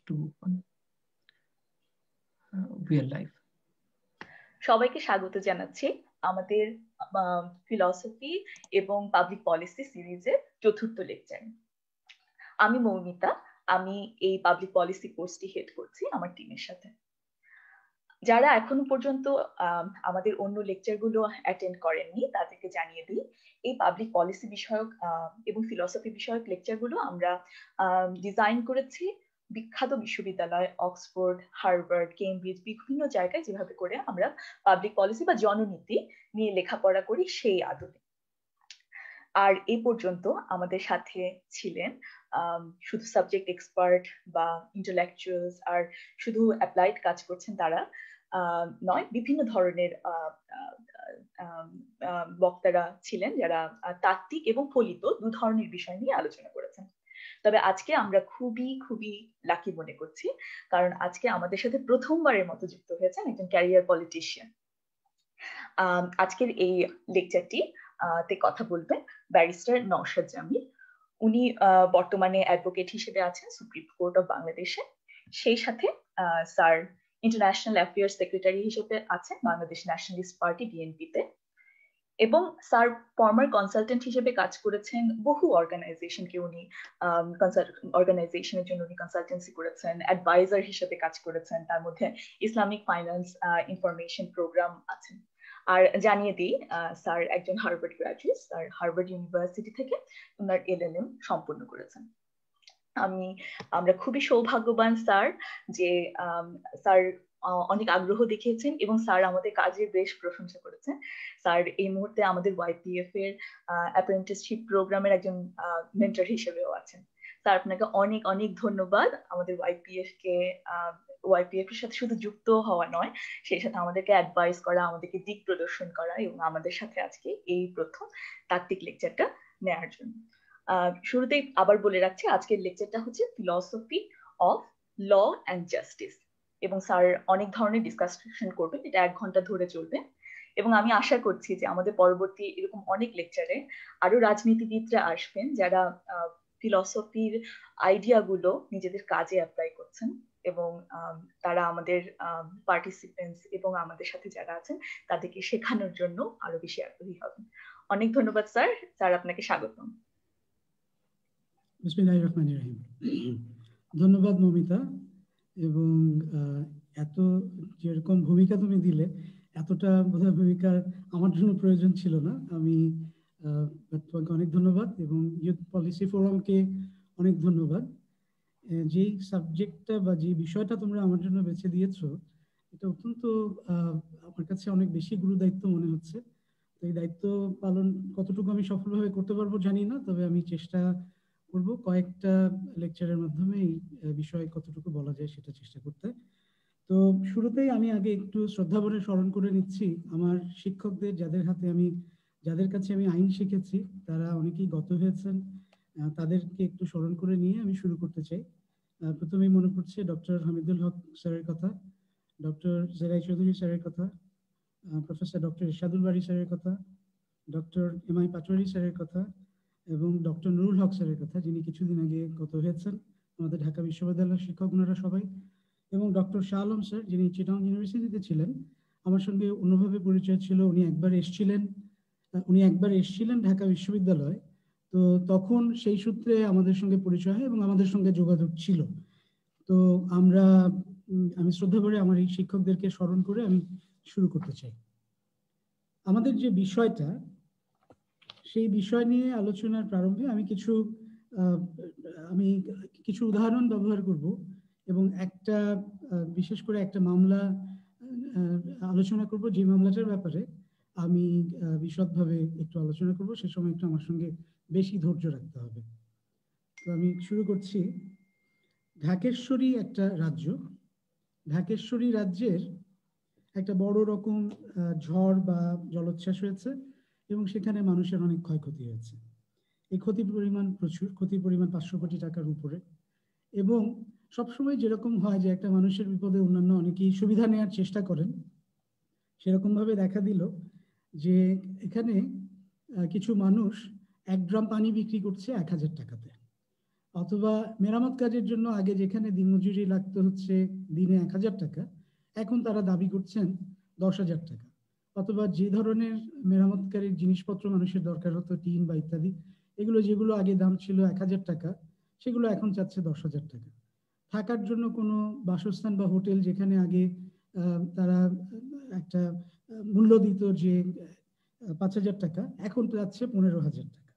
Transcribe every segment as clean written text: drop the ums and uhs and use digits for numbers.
2 1 we are live. সবাইকে স্বাগত জানাচ্ছি আমাদের ফিলসফি এবং পাবলিক পলিসি সিরিজের চতুর্থ লেকচার। আমি মৌমিতা, আমি এই পাবলিক পলিসি কোর্সটি হেড করছি আমার টিমের সাথে। যারা এখনো পর্যন্ত আমাদের অন্য লেকচারগুলো অ্যাটেন্ড করেননি তাদেরকে জানিয়ে দিই, এই পাবলিক পলিসি বিষয়ক এবং ফিলসফি বিষয়ক লেকচারগুলো আমরা ডিজাইন করেছি বিখ্যাত বিশ্ববিদ্যালয় অক্সফোর্ড, হার্ভার্ড, কেমব্রিজ বিভিন্ন জায়গায় যেভাবে করে আমরা পাবলিক পলিসি বা জননীতি নিয়ে লেখাপড়া করি সেই আদলে। আর এই পর্যন্ত আমাদের সাথে ছিলেন শুধু সাবজেক্ট এক্সপার্ট বা ইন্টেলেকচুয়ালস আর শুধু অ্যাপ্লাইড কাজ করছেন তারা নয়, বিভিন্ন ধরনের বক্তারা ছিলেন যারা তাত্ত্বিক এবং ফলিত দু ধরনের বিষয় নিয়ে আলোচনা করেছেন। তবে আজকে আমরা খুবই লাকি মনে করছি, কারণ আজকে আমাদের সাথে প্রথমবারের মতো যুক্ত হয়েছেন একজন ক্যারিয়ার পলিটিশিয়ান। আজকের এই লেকচারটি তে কথা বলবেন ব্যারিস্টার নওশাদ জামিল। উনি বর্তমানে অ্যাডভোকেট হিসেবে আছেন সুপ্রিম কোর্ট অফ বাংলাদেশে। সেই সাথে স্যার ইন্টারন্যাশনাল অ্যাফেয়ার্স সেক্রেটারি হিসেবে আছেন বাংলাদেশ ন্যাশনালিস্ট পার্টি বিএনপিতে, এবং স্যার ফর্মার কনসালটেন্ট হিসেবে কাজ করেছেন বহু অর্গানাইজেশনকে। উনি অর্গানাইজেশনের জন্য উনি কনসালটেন্সি করেছেন, অ্যাডভাইজার হিসেবে কাজ করেছেন, তার মধ্যে ইসলামিক ফাইন্যান্স ইনফরমেশন প্রোগ্রাম আছেন। আর জানিয়ে দিই, স্যার একজন Harvard graduate, sir Harvard university থেকে ওনার LLM সম্পন্ন করেছেন। আমরা খুবই সৌভাগ্যবান স্যার যে স্যার অনেক আগ্রহ দেখিয়েছেন এবং স্যার আমাদের কাজের বেশ প্রশংসা করেছেন। স্যার এই মুহূর্তে আমাদের YPF এর অ্যাপ্রেন্টিসশিপ প্রোগ্রামের একজন মেন্টর হিসেবেও আছেন। স্যার আপনাকে অনেক ধন্যবাদ আমাদের YPF এর সাথে শুধু যুক্ত হওয়া নয়, সেই সাথে আমাদেরকে অ্যাডভাইস করা, আমাদেরকে দিক প্রদর্শন করা এবং আমাদের সাথে আজকে এই প্রথম তাত্ত্বিক লেকচারটা নেওয়ার জন্য। শুরুতেই আবার বলে রাখছি, আজকের লেকচারটা হচ্ছে philosophy of law and justice, এবং স্যার অনেক ধরনের ডিসকাশন করবেন, এটা 1 ঘন্টা ধরে চলবে। এবং আমি আশা করছি যে আমাদের পরবর্তী এরকম অনেক লেকচারে আরো রাজনীতিবিদরা আসবেন যারা ফিলসফির আইডিয়াগুলো নিজেদের কাজে অ্যাপ্লাই করছেন, এবং তারা আমাদের পার্টিসিপেন্টস এবং আমাদের সাথে যারা আছেন তাদেরকে শেখানোর জন্য আরো বেশি আগ্রহী হবেন। অনেক ধন্যবাদ স্যার। স্যার আপনাকে স্বাগতম। বিসমিল্লাহির রহমানির রহিম। ধন্যবাদ মৌমিতা, এবং এত যেরকম ভূমিকা তুমি দিলে এতটা বোধহয় ভূমিকার আমার জন্য প্রয়োজন ছিল না। আমি তোমাকে অনেক ধন্যবাদ এবং ইউথ পলিসি ফোরামকে অনেক ধন্যবাদ। যে সাবজেক্টটা বা যে বিষয়টা তোমরা আমার জন্য বেছে দিয়েছো এটা অত্যন্ত আমার কাছে অনেক বেশি গুরুদায়িত্ব মনে হচ্ছে। তো এই দায়িত্ব পালন কতটুকু আমি সফলভাবে করতে পারবো জানি না, তবে আমি চেষ্টা করব কয়েকটা লেকচারের মাধ্যমে এই বিষয়ে কতটুকু বলা যায় সেটা চেষ্টা করতে। তো শুরুতেই আমি আগে একটু শ্রদ্ধাভরে স্মরণ করে নিচ্ছি আমার শিক্ষকদের, যাদের কাছে আমি আইন শিখেছি। তারা অনেকেই গত হয়েছেন, তাদেরকে একটু স্মরণ করে নিয়ে আমি শুরু করতে চাই। প্রথমেই মনে পড়ছে ডক্টর হামিদুল হক স্যারের কথা, ডক্টর জেরাই চৌধুরী স্যারের কথা, প্রফেসর ডক্টর ইরশাদুল বারী স্যারের কথা, ডক্টর MI পাটোয়ারি স্যারের কথা, এবং ডক্টর নুরুল হক স্যারের কথা, যিনি কিছুদিন আগে গত হয়েছেন, আমাদের ঢাকা বিশ্ববিদ্যালয়ের শিক্ষক ওনারা সবাই, এবং ডক্টর শাহ আলম স্যার, যিনি চিটাগং ইউনিভার্সিটিতে ছিলেন। আমার সঙ্গে অন্যভাবে পরিচয় ছিল, উনি একবার এসেছিলেন ঢাকা বিশ্ববিদ্যালয়। তো তখন সেই সূত্রে আমাদের সঙ্গে পরিচয় হয় এবং আমাদের সঙ্গে যোগাযোগ ছিল। তো আমি শ্রদ্ধা করে আমার এই শিক্ষকদেরকে স্মরণ করে আমি শুরু করতে চাই। আমাদের যে বিষয়টা, সেই বিষয় নিয়ে আলোচনার প্রারম্ভে আমি কিছু উদাহরণ ব্যবহার করব এবং বিশেষ করে একটা মামলা আলোচনা করব, যে মামলাটার ব্যাপারে আমি বিশদভাবে একটু আলোচনা করব। সে সময় একটু আমার সঙ্গে বেশি ধৈর্য রাখতে হবে। তো আমি শুরু করছি। ঢাকেশ্বরী একটা রাজ্য। ঢাকেশ্বরী রাজ্যের একটা বড় রকম ঝড় বা জলোচ্ছ্বাস হয়েছে এবং সেখানে মানুষের অনেক ক্ষয়ক্ষতি হয়েছে। এই ক্ষতির পরিমাণ প্রচুর, ক্ষতির পরিমাণ 500 কোটি টাকার উপরে। এবং সবসময় যেরকম হয় যে একটা মানুষের বিপদে অন্যান্য অনেকেই সুবিধা নেওয়ার চেষ্টা করেন, সেরকমভাবে দেখা দিল যে এখানে কিছু মানুষ 1 ড্রাম পানি বিক্রি করছে 1000 টাকাতে। অথবা মেরামত কাজের জন্য আগে যেখানে দিনমজুরি লাগতো হচ্ছে দিনে 1000 টাকা, এখন তারা দাবি করছেন 10,000 টাকা। অথবা যে ধরনের মেরামতকারীর জিনিসপত্র মানুষের দরকার হতো, টিন বা ইত্যাদি, এগুলো যেগুলো আগে দাম ছিল 1000 টাকা, সেগুলো এখন চাচ্ছে 10,000 টাকা। থাকার জন্য কোনো বাসস্থান বা হোটেল যেখানে আগে তারা একটা মূল্য দিত যে 5,000 টাকা, এখন যাচ্ছে 15,000 টাকা।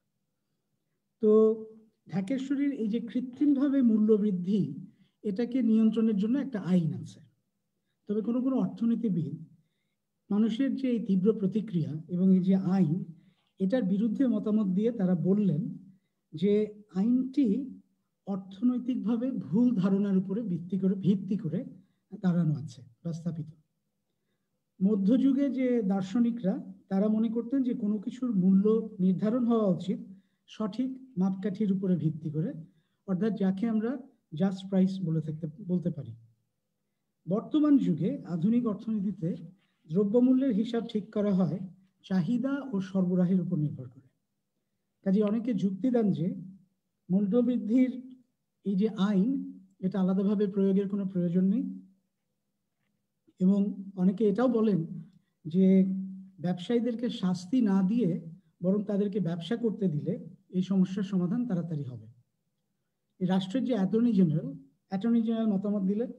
তো ঢাকেশ্বরীর এই যে কৃত্রিমভাবে মূল্য বৃদ্ধি, এটাকে নিয়ন্ত্রণের জন্য একটা আইন আছে। তবে কোনো কোনো অর্থনীতিবিদ মানুষের যে এই তীব্র প্রতিক্রিয়া এবং এই যে আইন, এটার বিরুদ্ধে মতামত দিয়ে তারা বললেন যে আইনটি অর্থনৈতিকভাবে ভুল ধারণার উপরে ভিত্তি করে দাঁড়ানো আছে বা স্থাপিত। মধ্যযুগে যে দার্শনিকরা, তারা মনে করতেন যে কোনো কিছুর মূল্য নির্ধারণ হওয়া উচিত সঠিক মাপকাঠির উপরে ভিত্তি করে, অর্থাৎ যাকে আমরা জাস্ট প্রাইস বলতে পারি। বর্তমান যুগে আধুনিক অর্থনীতিতে দ্রব্যমূল্যের হিসাব ঠিক করা হয় চাহিদা ও সরবরাহের উপর নির্ভর করে। কাজে অনেকে যুক্তি দেন যে মূল্যবৃদ্ধির এই যে আইন, এটা আলাদাভাবে প্রয়োগের কোনো প্রয়োজন নেই। এবং অনেকে এটাও বলেন যে ব্যবসায়ীদেরকে শাস্তি না দিয়ে বরং তাদেরকে ব্যবসা করতে দিলে এই সমস্যার সমাধান তাড়াতাড়ি হবে। এই রাষ্ট্রের যে অ্যাটর্নি জেনারেল মতামত দিলেন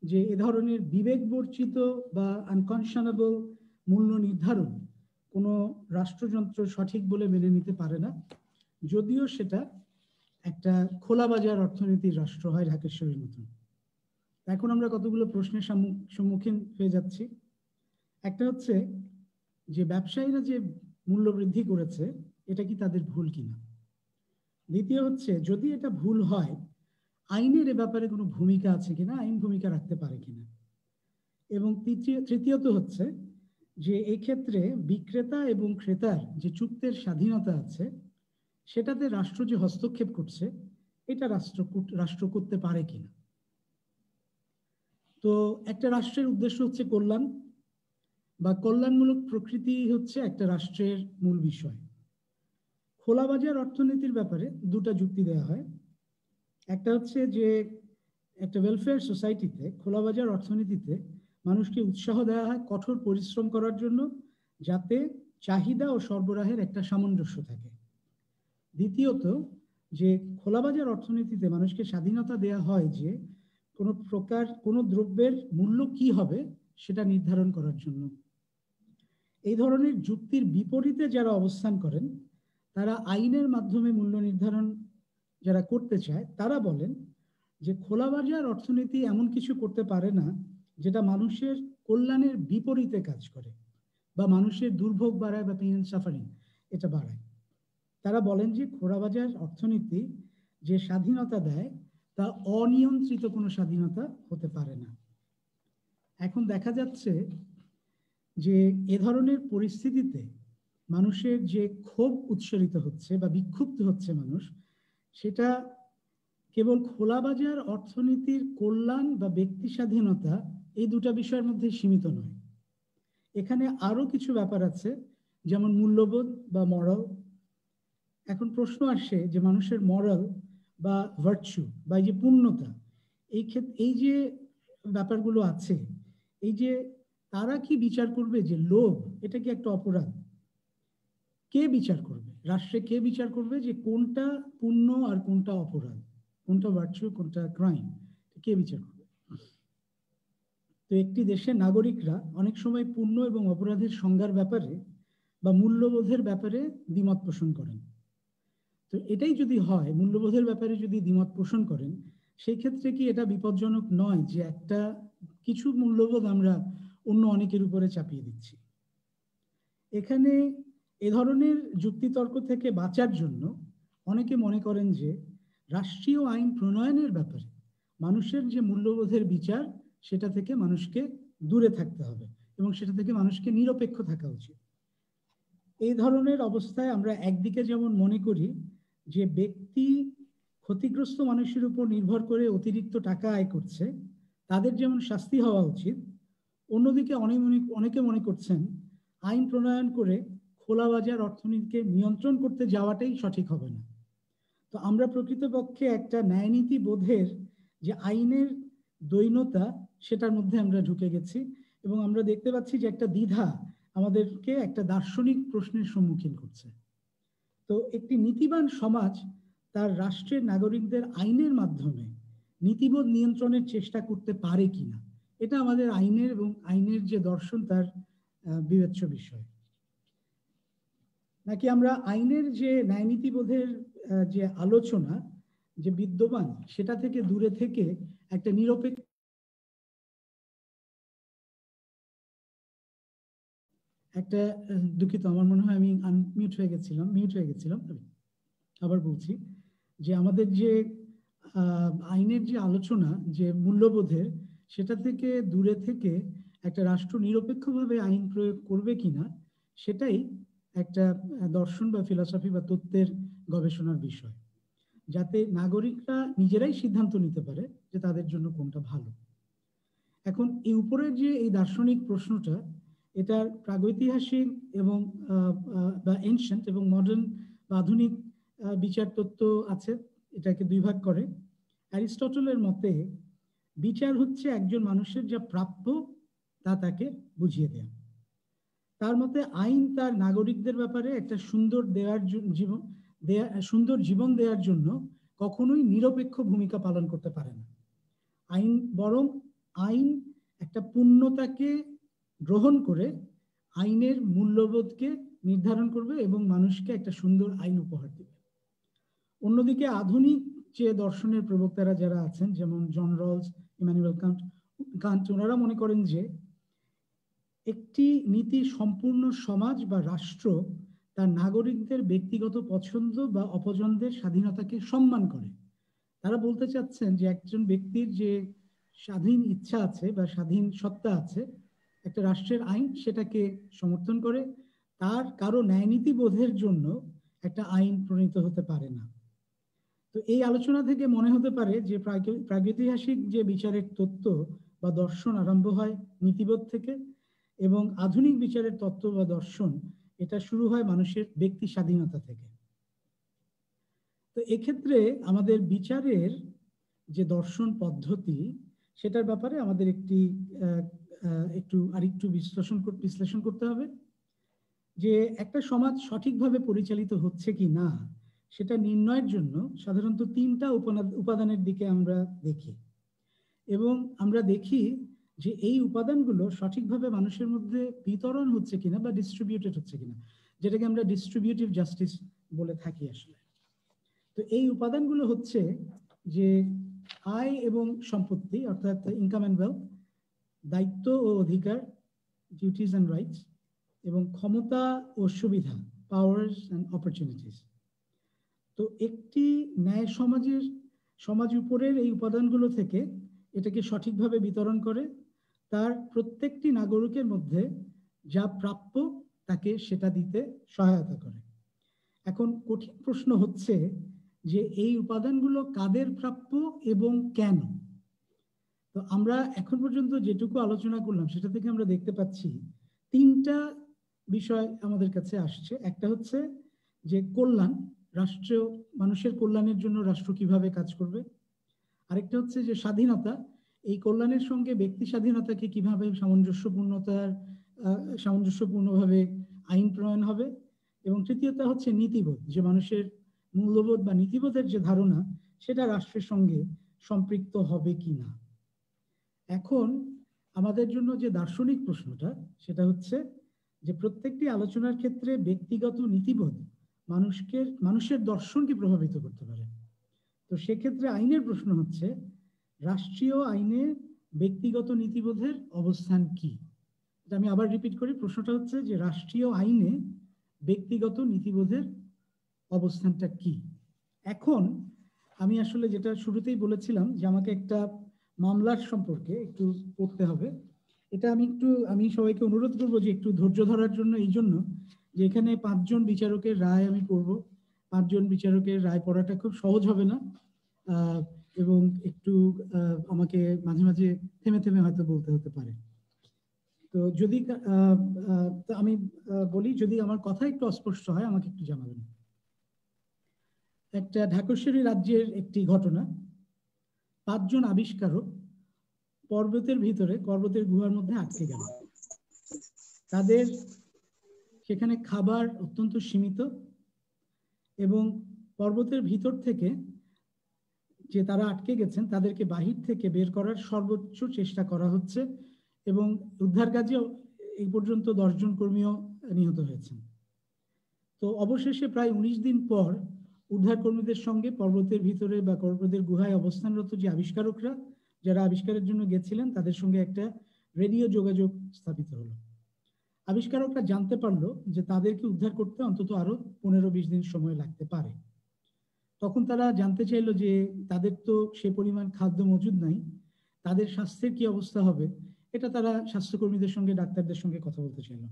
যে এ ধরনের বিবেক বর্জিত বা আনকনশনেবল মূল্য নির্ধারণ কোনো রাষ্ট্রযন্ত্র সঠিক বলে মেনে নিতে পারে না, যদিও সেটা একটা খোলা বাজার অর্থনীতির রাষ্ট্র হয় ঢাকেশ্বরীর মতন। এখন আমরা কতগুলো প্রশ্নের সম্মুখীন হয়ে যাচ্ছি। একটা হচ্ছে যে ব্যবসায়ীরা যে মূল্য বৃদ্ধি করেছে, এটা কি তাদের ভুল কিনা। দ্বিতীয় হচ্ছে যদি এটা ভুল হয়, আইনের এ ব্যাপারে কোনো ভূমিকা আছে কিনা, আইন ভূমিকা রাখতে পারে কিনা। এবং তৃতীয়ত হচ্ছে যে এই ক্ষেত্রে বিক্রেতা এবং ক্রেতার যে চুক্তির স্বাধীনতা আছে, সেটাতে রাষ্ট্র যে হস্তক্ষেপ করছে, এটা রাষ্ট্র করতে পারে কিনা। তো একটা রাষ্ট্রের উদ্দেশ্য হচ্ছে কল্যাণ বা কল্যাণমূলক প্রকৃতি হচ্ছে একটা রাষ্ট্রের মূল বিষয়। খোলা বাজার অর্থনীতির ব্যাপারে দুটা যুক্তি দেওয়া হয়। একটা হচ্ছে যে একটা ওয়েলফেয়ার সোসাইটিতে, খোলা বাজার অর্থনীতিতে মানুষকে উৎসাহ দেওয়া হয় কঠোর পরিশ্রম করার জন্য, যাতে চাহিদা ও সরবরাহের একটা সামঞ্জস্য থাকে। দ্বিতীয়ত, যে খোলা বাজার অর্থনীতিতে মানুষকে স্বাধীনতা দেওয়া হয় যে কোনো দ্রব্যের মূল্য কি হবে সেটা নির্ধারণ করার জন্য। এই ধরনের যুক্তির বিপরীতে যারা অবস্থান করেন, তারা আইনের মাধ্যমে মূল্য নির্ধারণ যারা করতে চায়, তারা বলেন যে খোলা বাজার অর্থনীতি এমন কিছু করতে পারে না যেটা মানুষের কল্যাণের বিপরীতে কাজ করে বা মানুষের দুর্ভোগ বাড়ায় বা পেইন সাফারিং এটা বাড়ায়। তারা বলেন যে খোলা বাজার অর্থনীতি যে স্বাধীনতা দেয় তা অনিয়ন্ত্রিত কোনো স্বাধীনতা হতে পারে না। এখন দেখা যাচ্ছে যে এ ধরনের পরিস্থিতিতে মানুষের যে ক্ষোভ উৎসারিত হচ্ছে বা বিক্ষুব্ধ হচ্ছে মানুষ, সেটা কেবল খোলা বাজার অর্থনীতির কল্যাণ বা ব্যক্তি স্বাধীনতা এই দুটা বিষয়ের মধ্যে সীমিত নয়। এখানে আরো কিছু ব্যাপার আছে, যেমন মূল্যবোধ বা মরাল। এখন প্রশ্ন আসে যে মানুষের মরাল বা ভার্চু বা এই যে পূর্ণতা, এই যে ব্যাপারগুলো আছে, এই যে তারা কি বিচার করবে যে লোভ এটা কি একটা অপরাধ? কে বিচার করবে? রাষ্ট্রে কে বিচার করবে যে কোনটা পুণ্য আর কোনটা অপরাধ, কোনটা ভার্চু কোনটা ক্রাইম? কে বিচার করবে? তো একটি দেশের নাগরিকরা অনেক সময় পুণ্য এবং অপরাধের সংজ্ঞার ব্যাপারে বা মূল্যবোধের ব্যাপারে দ্বিমত পোষণ করেন। তো এটাই যদি হয়, মূল্যবোধের ব্যাপারে যদি দ্বিমত পোষণ করেন, সেই ক্ষেত্রে কি এটা বিপজ্জনক নয় যে একটা কিছু মূল্যবোধ আমরা অন্য অনেকের উপরে চাপিয়ে দিচ্ছি? এখানে এ ধরনের যুক্তিতর্ক থেকে বাঁচার জন্য অনেকে মনে করেন যে রাষ্ট্রীয় আইন প্রণয়নের ব্যাপারে মানুষের যে মূল্যবোধের বিচার, সেটা থেকে মানুষকে দূরে থাকতে হবে এবং সেটা থেকে মানুষকে নিরপেক্ষ থাকা উচিত। এই ধরনের অবস্থায় আমরা একদিকে যেমন মনে করি যে ব্যক্তি ক্ষতিগ্রস্ত মানুষের উপর নির্ভর করে অতিরিক্ত টাকা আয় করছে, তাদের যেমন শাস্তি হওয়া উচিত, অন্যদিকে অনেকে মনে করছেন আইন প্রণয়ন করে খোলা বাজার অর্থনীতিকে নিয়ন্ত্রণ করতে যাওয়াটাই সঠিক হবে না। তো আমরা প্রকৃতপক্ষে একটা ন্যায়নীতি বোধের যে আইনের দ্বৈনতা সেটার মধ্যে আমরা ঢুকে গেছি, এবং আমরা দেখতে পাচ্ছি যে একটা দ্বিধা আমাদেরকে একটা দার্শনিক প্রশ্নের সম্মুখীন করছে। তো একটি নীতিবান সমাজ তার রাষ্ট্রের নাগরিকদের আইনের মাধ্যমে নীতিবোধ নিয়ন্ত্রণের চেষ্টা করতে পারে কিনা, এটা আমাদের আইনের এবং আইনের যে দর্শন তার বিবেচ্য বিষয়। নাকি আমরা আইনের যে ন্যায়নীতিবোধের যে আলোচনা যে বিদ্যমান সেটা থেকে দূরে থেকে একটা নিরপেক্ষ, একটা দুঃখিত, আমার মনে হয় আমি মিউট হয়ে গেছিলাম, আবার বলছি যে আমাদের যে আইনের যে আলোচনা যে মূল্যবোধের সেটা থেকে দূরে থেকে একটা রাষ্ট্র নিরপেক্ষভাবে আইন প্রয়োগ করবে কিনা সেটাই একটা দর্শন বা ফিলসফি বা তত্ত্বের গবেষণার বিষয়, যাতে নাগরিকরা নিজেরাই সিদ্ধান্ত নিতে পারে যে তাদের জন্য কোনটা ভালো। এখন এই উপরের যে এই দার্শনিক প্রশ্নটা, এটার প্রাগৈতিহাসিক এবং বা এনশিয়েন্ট এবং মডার্ন বা আধুনিক বিচার তত্ত্ব আছে, এটাকে দুই ভাগ করে। অ্যারিস্টটলের মতে বিচার হচ্ছে একজন মানুষের যা প্রাপ্য তা তাকে বুঝিয়ে দেয়া। তার মতে আইন তার নাগরিকদের ব্যাপারে একটা সুন্দর জীবন দেওয়ার জন্য কখনোই নিরপেক্ষ ভূমিকা পালন করতে পারে না। আইন একটা পূর্ণতাকে গ্রহণ করে আইনের মূল্যবোধকে নির্ধারণ করবে এবং মানুষকে একটা সুন্দর আইন উপহার দেবে। অন্যদিকে আধুনিক যে দর্শনের প্রবক্তারা যারা আছেন, যেমন জন রলস, ইমানুয়েল কান্ট, ওনারা মনে করেন যে একটি নীতি সম্পূর্ণ সমাজ বা রাষ্ট্র তার নাগরিকদের ব্যক্তিগত পছন্দ বা অপছন্দের স্বাধীনতাকে সম্মান করে। তারা বলতে চাচ্ছেন যে একজন ব্যক্তির যে স্বাধীন ইচ্ছা আছে বা স্বাধীন সত্তা আছে, একটা রাষ্ট্রের আইন সেটাকে সমর্থন করে। তার কারো ন্যায়নীতি বোধের জন্য একটা আইন প্রণীত হতে পারে না। তো এই আলোচনা থেকে মনে হতে পারে যে প্রাগৈতিহাসিক যে বিচারের তত্ত্ব বা দর্শন আরম্ভ হয় নীতিবোধ থেকে, এবং আধুনিক বিচারের তত্ত্ব বা দর্শন এটা শুরু হয় মানুষের ব্যক্তি স্বাধীনতা থেকে। তো এক্ষেত্রে আমাদের বিচারের যে দর্শন পদ্ধতি সেটার ব্যাপারে আমাদের আরেকটু বিশ্লেষণ করতে হবে, যে একটা সমাজ সঠিকভাবে পরিচালিত হচ্ছে কি না সেটা নির্ণয়ের জন্য সাধারণত তিনটা উপাদানের দিকে আমরা দেখি, এবং আমরা দেখি যে এই উপাদানগুলো সঠিকভাবে মানুষের মধ্যে বিতরণ হচ্ছে কিনা বা ডিস্ট্রিবিউটেড হচ্ছে কিনা, যেটাকে আমরা ডিস্ট্রিবিউটিভ জাস্টিস বলে থাকি আসলে। তো এই উপাদানগুলো হচ্ছে যে আয় এবং সম্পত্তি, অর্থাৎ ইনকাম অ্যান্ড ওয়েলথ, দায়িত্ব ও অধিকার, ডিউটিজ অ্যান্ড রাইটস, এবং ক্ষমতা ও সুবিধা, পাওয়ার্স অ্যান্ড অপরচুনিটিস। তো একটি ন্যায় সমাজ উপরের এই উপাদানগুলো থেকে এটাকে সঠিকভাবে বিতরণ করে, তার প্রত্যেকটি নাগরিকের মধ্যে যা প্রাপ্য তাকে সেটা দিতে সহায়তা করে। এখন কঠিন প্রশ্ন হচ্ছে যে এই উপাদানগুলো কাদের প্রাপ্য এবং কেন। তো আমরা এখন পর্যন্ত যেটুকু আলোচনা করলাম সেটা থেকে আমরা দেখতে পাচ্ছি তিনটা বিষয় আমাদের কাছে আসছে। একটা হচ্ছে যে কল্যাণ, রাষ্ট্রীয় মানুষের কল্যাণের জন্য রাষ্ট্র কিভাবে কাজ করবে। আরেকটা হচ্ছে যে স্বাধীনতা, এই কল্যাণের সঙ্গে ব্যক্তি স্বাধীনতাকে কিভাবে সামঞ্জস্যপূর্ণভাবে আইন প্রণয়ন হবে। এবং তৃতীয়টা হচ্ছে নীতিবোধ, যে মানুষের মূল্যবোধ বা নীতিবোধের যে ধারণা সেটা রাষ্ট্রের সঙ্গে সম্পৃক্ত হবে কিনা। এখন আমাদের জন্য যে দার্শনিক প্রশ্নটা সেটা হচ্ছে যে প্রত্যেকটি আলোচনার ক্ষেত্রে ব্যক্তিগত নীতিবোধ মানুষের দর্শনকে প্রভাবিত করতে পারে। তো সেক্ষেত্রে আইনের প্রশ্ন হচ্ছে রাষ্ট্রীয় আইনে ব্যক্তিগত নীতিবোধের অবস্থান কি। আমি আবার রিপিট করি, প্রশ্নটা হচ্ছে যে রাষ্ট্রীয় আইনে ব্যক্তিগত নীতিবোধের অবস্থানটা কি। এখন আমি আসলে যেটা শুরুতেই বলেছিলাম যে আমাকে একটা মামলার সম্পর্কে একটু পড়তে হবে, এটা আমি সবাইকে অনুরোধ করবো যে একটু ধৈর্য ধরার জন্য, এই জন্য যে এখানে 5 জন বিচারকের রায় আমি পড়ব। 5 জন বিচারকের রায় পড়াটা খুব সহজ হবে না, এবং একটু আমাকে মাঝে মাঝে থেমে থেমে হয়তো বলতে হতে পারে। তো যদি আমি বলি, যদি আমার কথা একটু অস্পষ্ট হয় আমাকে একটু জানাবেন। একটা ঢাকেশ্বরী রাজ্যের একটি ঘটনা। 5 জন আবিষ্কারক পর্বতের ভিতরে, পর্বতের গুহার মধ্যে আটকে গেল। তাদের সেখানে খাবার অত্যন্ত সীমিত এবং পর্বতের ভিতর থেকে যে তারা আটকে গেছেন তাদেরকে বাহির থেকে বের করার সর্বোচ্চ চেষ্টা করা হচ্ছে এবং উদ্ধার কাজে এই পর্যন্ত 10 জন কর্মীও নিহত হয়েছেন। তো অবশেষে প্রায় 19 দিন পর উদ্ধার কর্মীদের সঙ্গে পর্বতের ভিতরে বা পর্বতের গুহায় অবস্থানরত যে আবিষ্কারকরা, যারা আবিষ্কারের জন্য গেছিলেন, তাদের সঙ্গে একটা রেডিও যোগাযোগ স্থাপিত হলো। আবিষ্কারকরা জানতে পারলো যে তাদেরকে উদ্ধার করতে অন্তত আরো 15-20 দিন সময় লাগতে পারে। তখন তারা জানতে চাইলো যে তাদের তো সে পরিমাণ খাদ্য মজুদ নাই, তাদের স্বাস্থ্যের কি অবস্থা হবে, এটা তারা স্বাস্থ্যকর্মীদের সঙ্গে, ডাক্তারদের সঙ্গে কথা বলতে চাইল।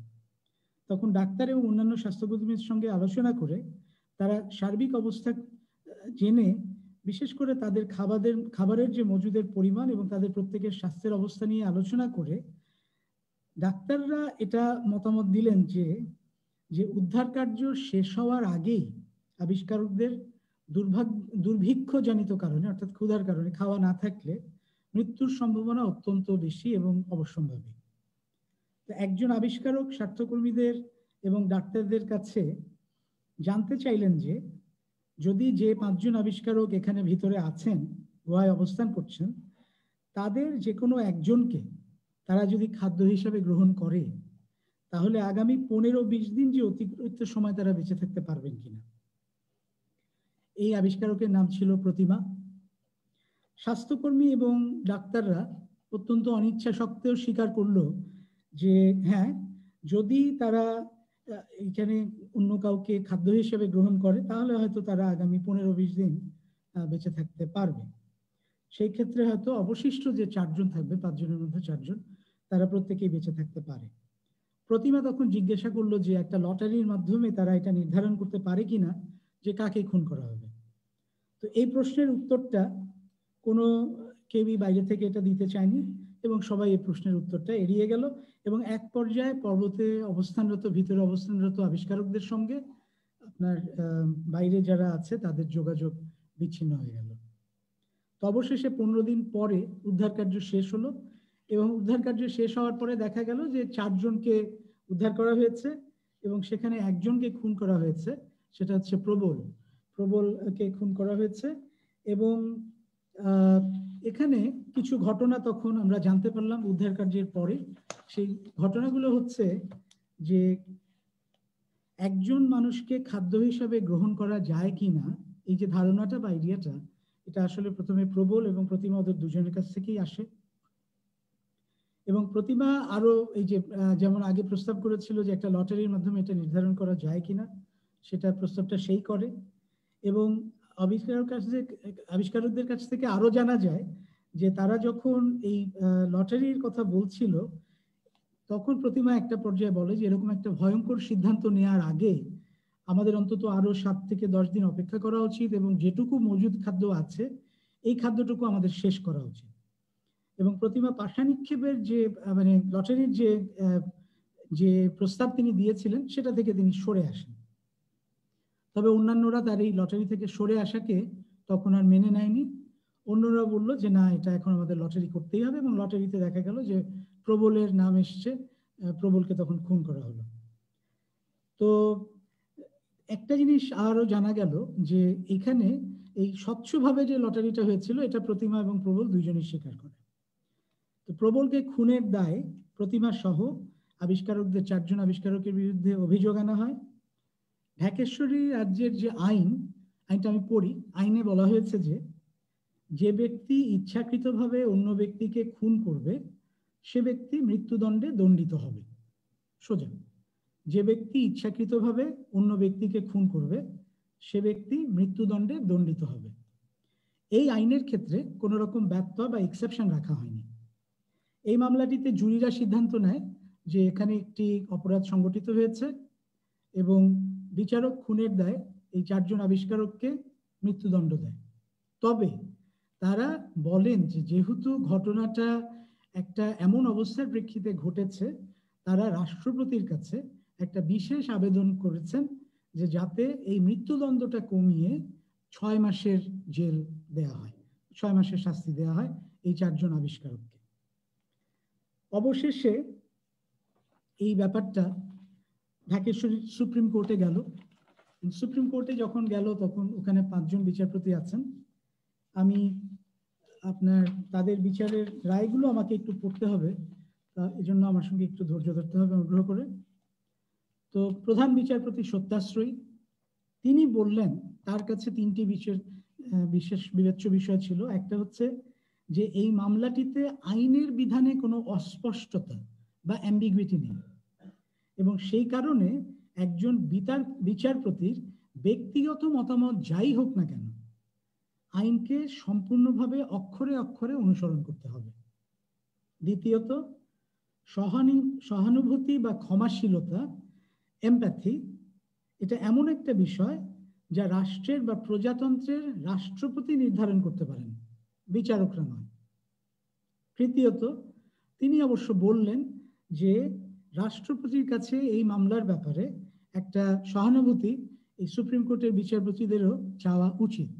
তখন ডাক্তার এবং অন্যান্য স্বাস্থ্যকর্মীর সঙ্গে আলোচনা করে তারা সার্বিক অবস্থা জেনে, বিশেষ করে তাদের খাবারের যে মজুদের পরিমাণ এবং তাদের প্রত্যেকের স্বাস্থ্যের অবস্থা নিয়ে আলোচনা করে ডাক্তাররা এটা মতামত দিলেন যে উদ্ধার কার্য শেষ হওয়ার আগেই আবিষ্কারকদের দুর্ভিক্ষজনিত কারণে, অর্থাৎ ক্ষুধার কারণে খাওয়া না থাকলে মৃত্যুর সম্ভাবনা অত্যন্ত বেশি এবং অবশ্যম্ভাবী। একজন আবিষ্কারক স্বাস্থ্যকর্মীদের এবং ডাক্তারদের কাছে জানতে চাইলেন যে যদি যে 5 জন আবিষ্কারক এখানে ভিতরে আছেন, গুহায় অবস্থান করছেন, তাদের যে কোনো একজনকে তারা যদি খাদ্য হিসাবে গ্রহণ করে তাহলে আগামী 15-20 দিন যে অতিরিক্ত সময় তারা বেঁচে থাকতে পারবেন কিনা। এই আবিষ্কারকের নাম ছিল প্রতিমা। স্বাস্থ্যকর্মী এবং ডাক্তাররা অত্যন্ত অনিচ্ছা সত্ত্বেও স্বীকার করলো যে হ্যাঁ, যদি তারা এখানে অন্য কাউকে খাদ্য হিসেবে গ্রহণ করে তাহলে হয়তো তারা আগামী 15-20 দিন বেঁচে থাকতে পারবে। সেই ক্ষেত্রে হয়তো অবশিষ্ট যে 4 জন থাকবে, 5 জনের মধ্যে 4 জন, তারা প্রত্যেকেই বেঁচে থাকতে পারে। প্রতিমা তখন জিজ্ঞাসা করলো যে একটা লটারির মাধ্যমে তারা এটা নির্ধারণ করতে পারে কিনা যে কাকে খুন করা হবে। তো এই প্রশ্নের উত্তরটা কোনো কেউই বাইরে থেকে এটা দিতে চায়নি এবং সবাই এই প্রশ্নের উত্তরটা এড়িয়ে গেল এবং এক পর্যায়ে পর্বতে অবস্থানরত, ভিতরে অবস্থানরত আবিষ্কারকদের সঙ্গে আপনার বাইরে যারা আছে তাদের যোগাযোগ বিচ্ছিন্ন হয়ে গেল। তো অবশেষে 15 দিন পরে উদ্ধার কার্য শেষ হলো এবং উদ্ধার কার্য শেষ হওয়ার পরে দেখা গেল যে 4 জনকে উদ্ধার করা হয়েছে এবং সেখানে একজনকে খুন করা হয়েছে, সেটা হচ্ছে প্রবলকে খুন করা হয়েছে। এবং এখানে কিছু ঘটনা তখন আমরা জানতে পারলাম উদ্ধার কার্যের পরে। সেই ঘটনাগুলো হচ্ছে যে একজন মানুষকে খাদ্য হিসাবে গ্রহণ করা যায় কিনা, এই যে ধারণাটা বা আইডিয়াটা, এটা আসলে প্রথমে প্রবল এবং প্রতিমা ওদের দুজনের কাছ থেকেই আসে। এবং প্রতিমা আরো এই যে যেমন আগে প্রস্তাব করেছিল যে একটা লটারির মাধ্যমে এটা নির্ধারণ করা যায় কিনা, সেটা প্রস্তাবটা সেই করে। এবং আবিষ্কারকদের কাছ থেকে আরো জানা যায় যে তারা যখন এই লটারির কথা বলছিল তখন প্রতিমা একটা পর্যায়ে বলে যে এরকম একটা ভয়ঙ্কর সিদ্ধান্ত নেওয়ার আগে আমাদের অন্তত আরো 7 থেকে 10 দিন অপেক্ষা করা উচিত এবং যেটুকু মজুদ খাদ্য আছে এই খাদ্যটুকু আমাদের শেষ করা উচিত। এবং প্রতিমা পাশা নিক্ষেপের যে মানে লটারির যে প্রস্তাব তিনি দিয়েছিলেন সেটা থেকে তিনি সরে আসেন। তবে অন্যান্যরা তার এই লটারি থেকে সরে আসাকে তখন আর মেনে নেয়নি। অন্যরা বললো যে না, এটা এখন আমাদের লটারি করতেই হবে এবং লটারিতে দেখা গেল যে প্রবলের নাম এসছে, প্রবলকে তখন খুন করা হলো। তো একটা জিনিস আরো জানা গেল যে এখানে এই স্বচ্ছভাবে যে লটারিটা হয়েছিল এটা প্রতিমা এবং প্রবল দুইজনই স্বীকার করে। তো প্রবলকে খুনের দায়ে প্রতিমা সহ আবিষ্কারকদের 4 জন আবিষ্কারকের বিরুদ্ধে অভিযোগ আনা হয়। ঢাকেশ্বরী রাজ্যের যে আইনটা আমি পড়ি, আইনে বলা হয়েছে যে ব্যক্তি ইচ্ছাকৃতভাবে অন্য ব্যক্তিকে খুন করবে সে ব্যক্তি মৃত্যুদণ্ডে দণ্ডিত হবে। সোজা, যে ব্যক্তি ইচ্ছাকৃতভাবে অন্য ব্যক্তিকে খুন করবে সে ব্যক্তি মৃত্যুদণ্ডে দণ্ডিত হবে। এই আইনের ক্ষেত্রে কোনো রকম ব্যত্যয় বা এক্সেপশন রাখা হয়নি। এই মামলাটিতে জুরিরা সিদ্ধান্ত নেয় যে এখানে একটি অপরাধ সংগঠিত হয়েছে এবং বিচারক খুনের দায়ে এই 4 জন আবিষ্কারককে মৃত্যুদণ্ড দেয়। তবে তারা বলেন যে যেহেতু ঘটনাটা একটা এমন অবস্থার প্রেক্ষিতে ঘটেছে, তারা রাষ্ট্রপতির কাছে একটা বিশেষ আবেদন করেছেন যে যাতে এই মৃত্যুদণ্ডটা কমিয়ে 6 মাসের জেল দেয়া হয়, 6 মাসের শাস্তি দেয়া হয় এই 4 জন আবিষ্কারককে। অবশেষে এই ব্যাপারটা ঢাকেশ্বরী সুপ্রিম কোর্টে গেল। সুপ্রিম কোর্টে যখন গেল তখন ওখানে 5 জন বিচারপতি আছেন। আমি আপনার তাদের বিচারের রায়গুলো আমাকে একটু পড়তে হবে, এই জন্য আমার সঙ্গে একটু ধৈর্য ধরতে হবে অনুগ্রহ করে। তো প্রধান বিচারপতি সত্যাশ্রয়ী তিনি বললেন তার কাছে 3টি বিশেষ বিবেচ্য বিষয় ছিল। একটা হচ্ছে যে এই মামলাটিতে আইনের বিধানে কোনো অস্পষ্টতা বা অ্যাম্বিগুইটি নেই এবং সেই কারণে একজন বিচারপতির ব্যক্তিগত মতামত যাই হোক না কেন আইনকে সম্পূর্ণভাবে অক্ষরে অক্ষরে অনুসরণ করতে হবে। দ্বিতীয়ত, সহানুভূতি বা ক্ষমাশীলতা, এমপ্যাথি, এটা এমন একটা বিষয় যা রাষ্ট্রের বা প্রজাতন্ত্রের রাষ্ট্রপতি নির্ধারণ করতে পারেন, বিচারকরা নয়। তৃতীয়ত, তিনি অবশ্য বললেন যে রাষ্ট্রপতির কাছে এই মামলার ব্যাপারে একটা সহানুভূতি এই সুপ্রিম কোর্টের বিচারপতিদেরও চাওয়া উচিত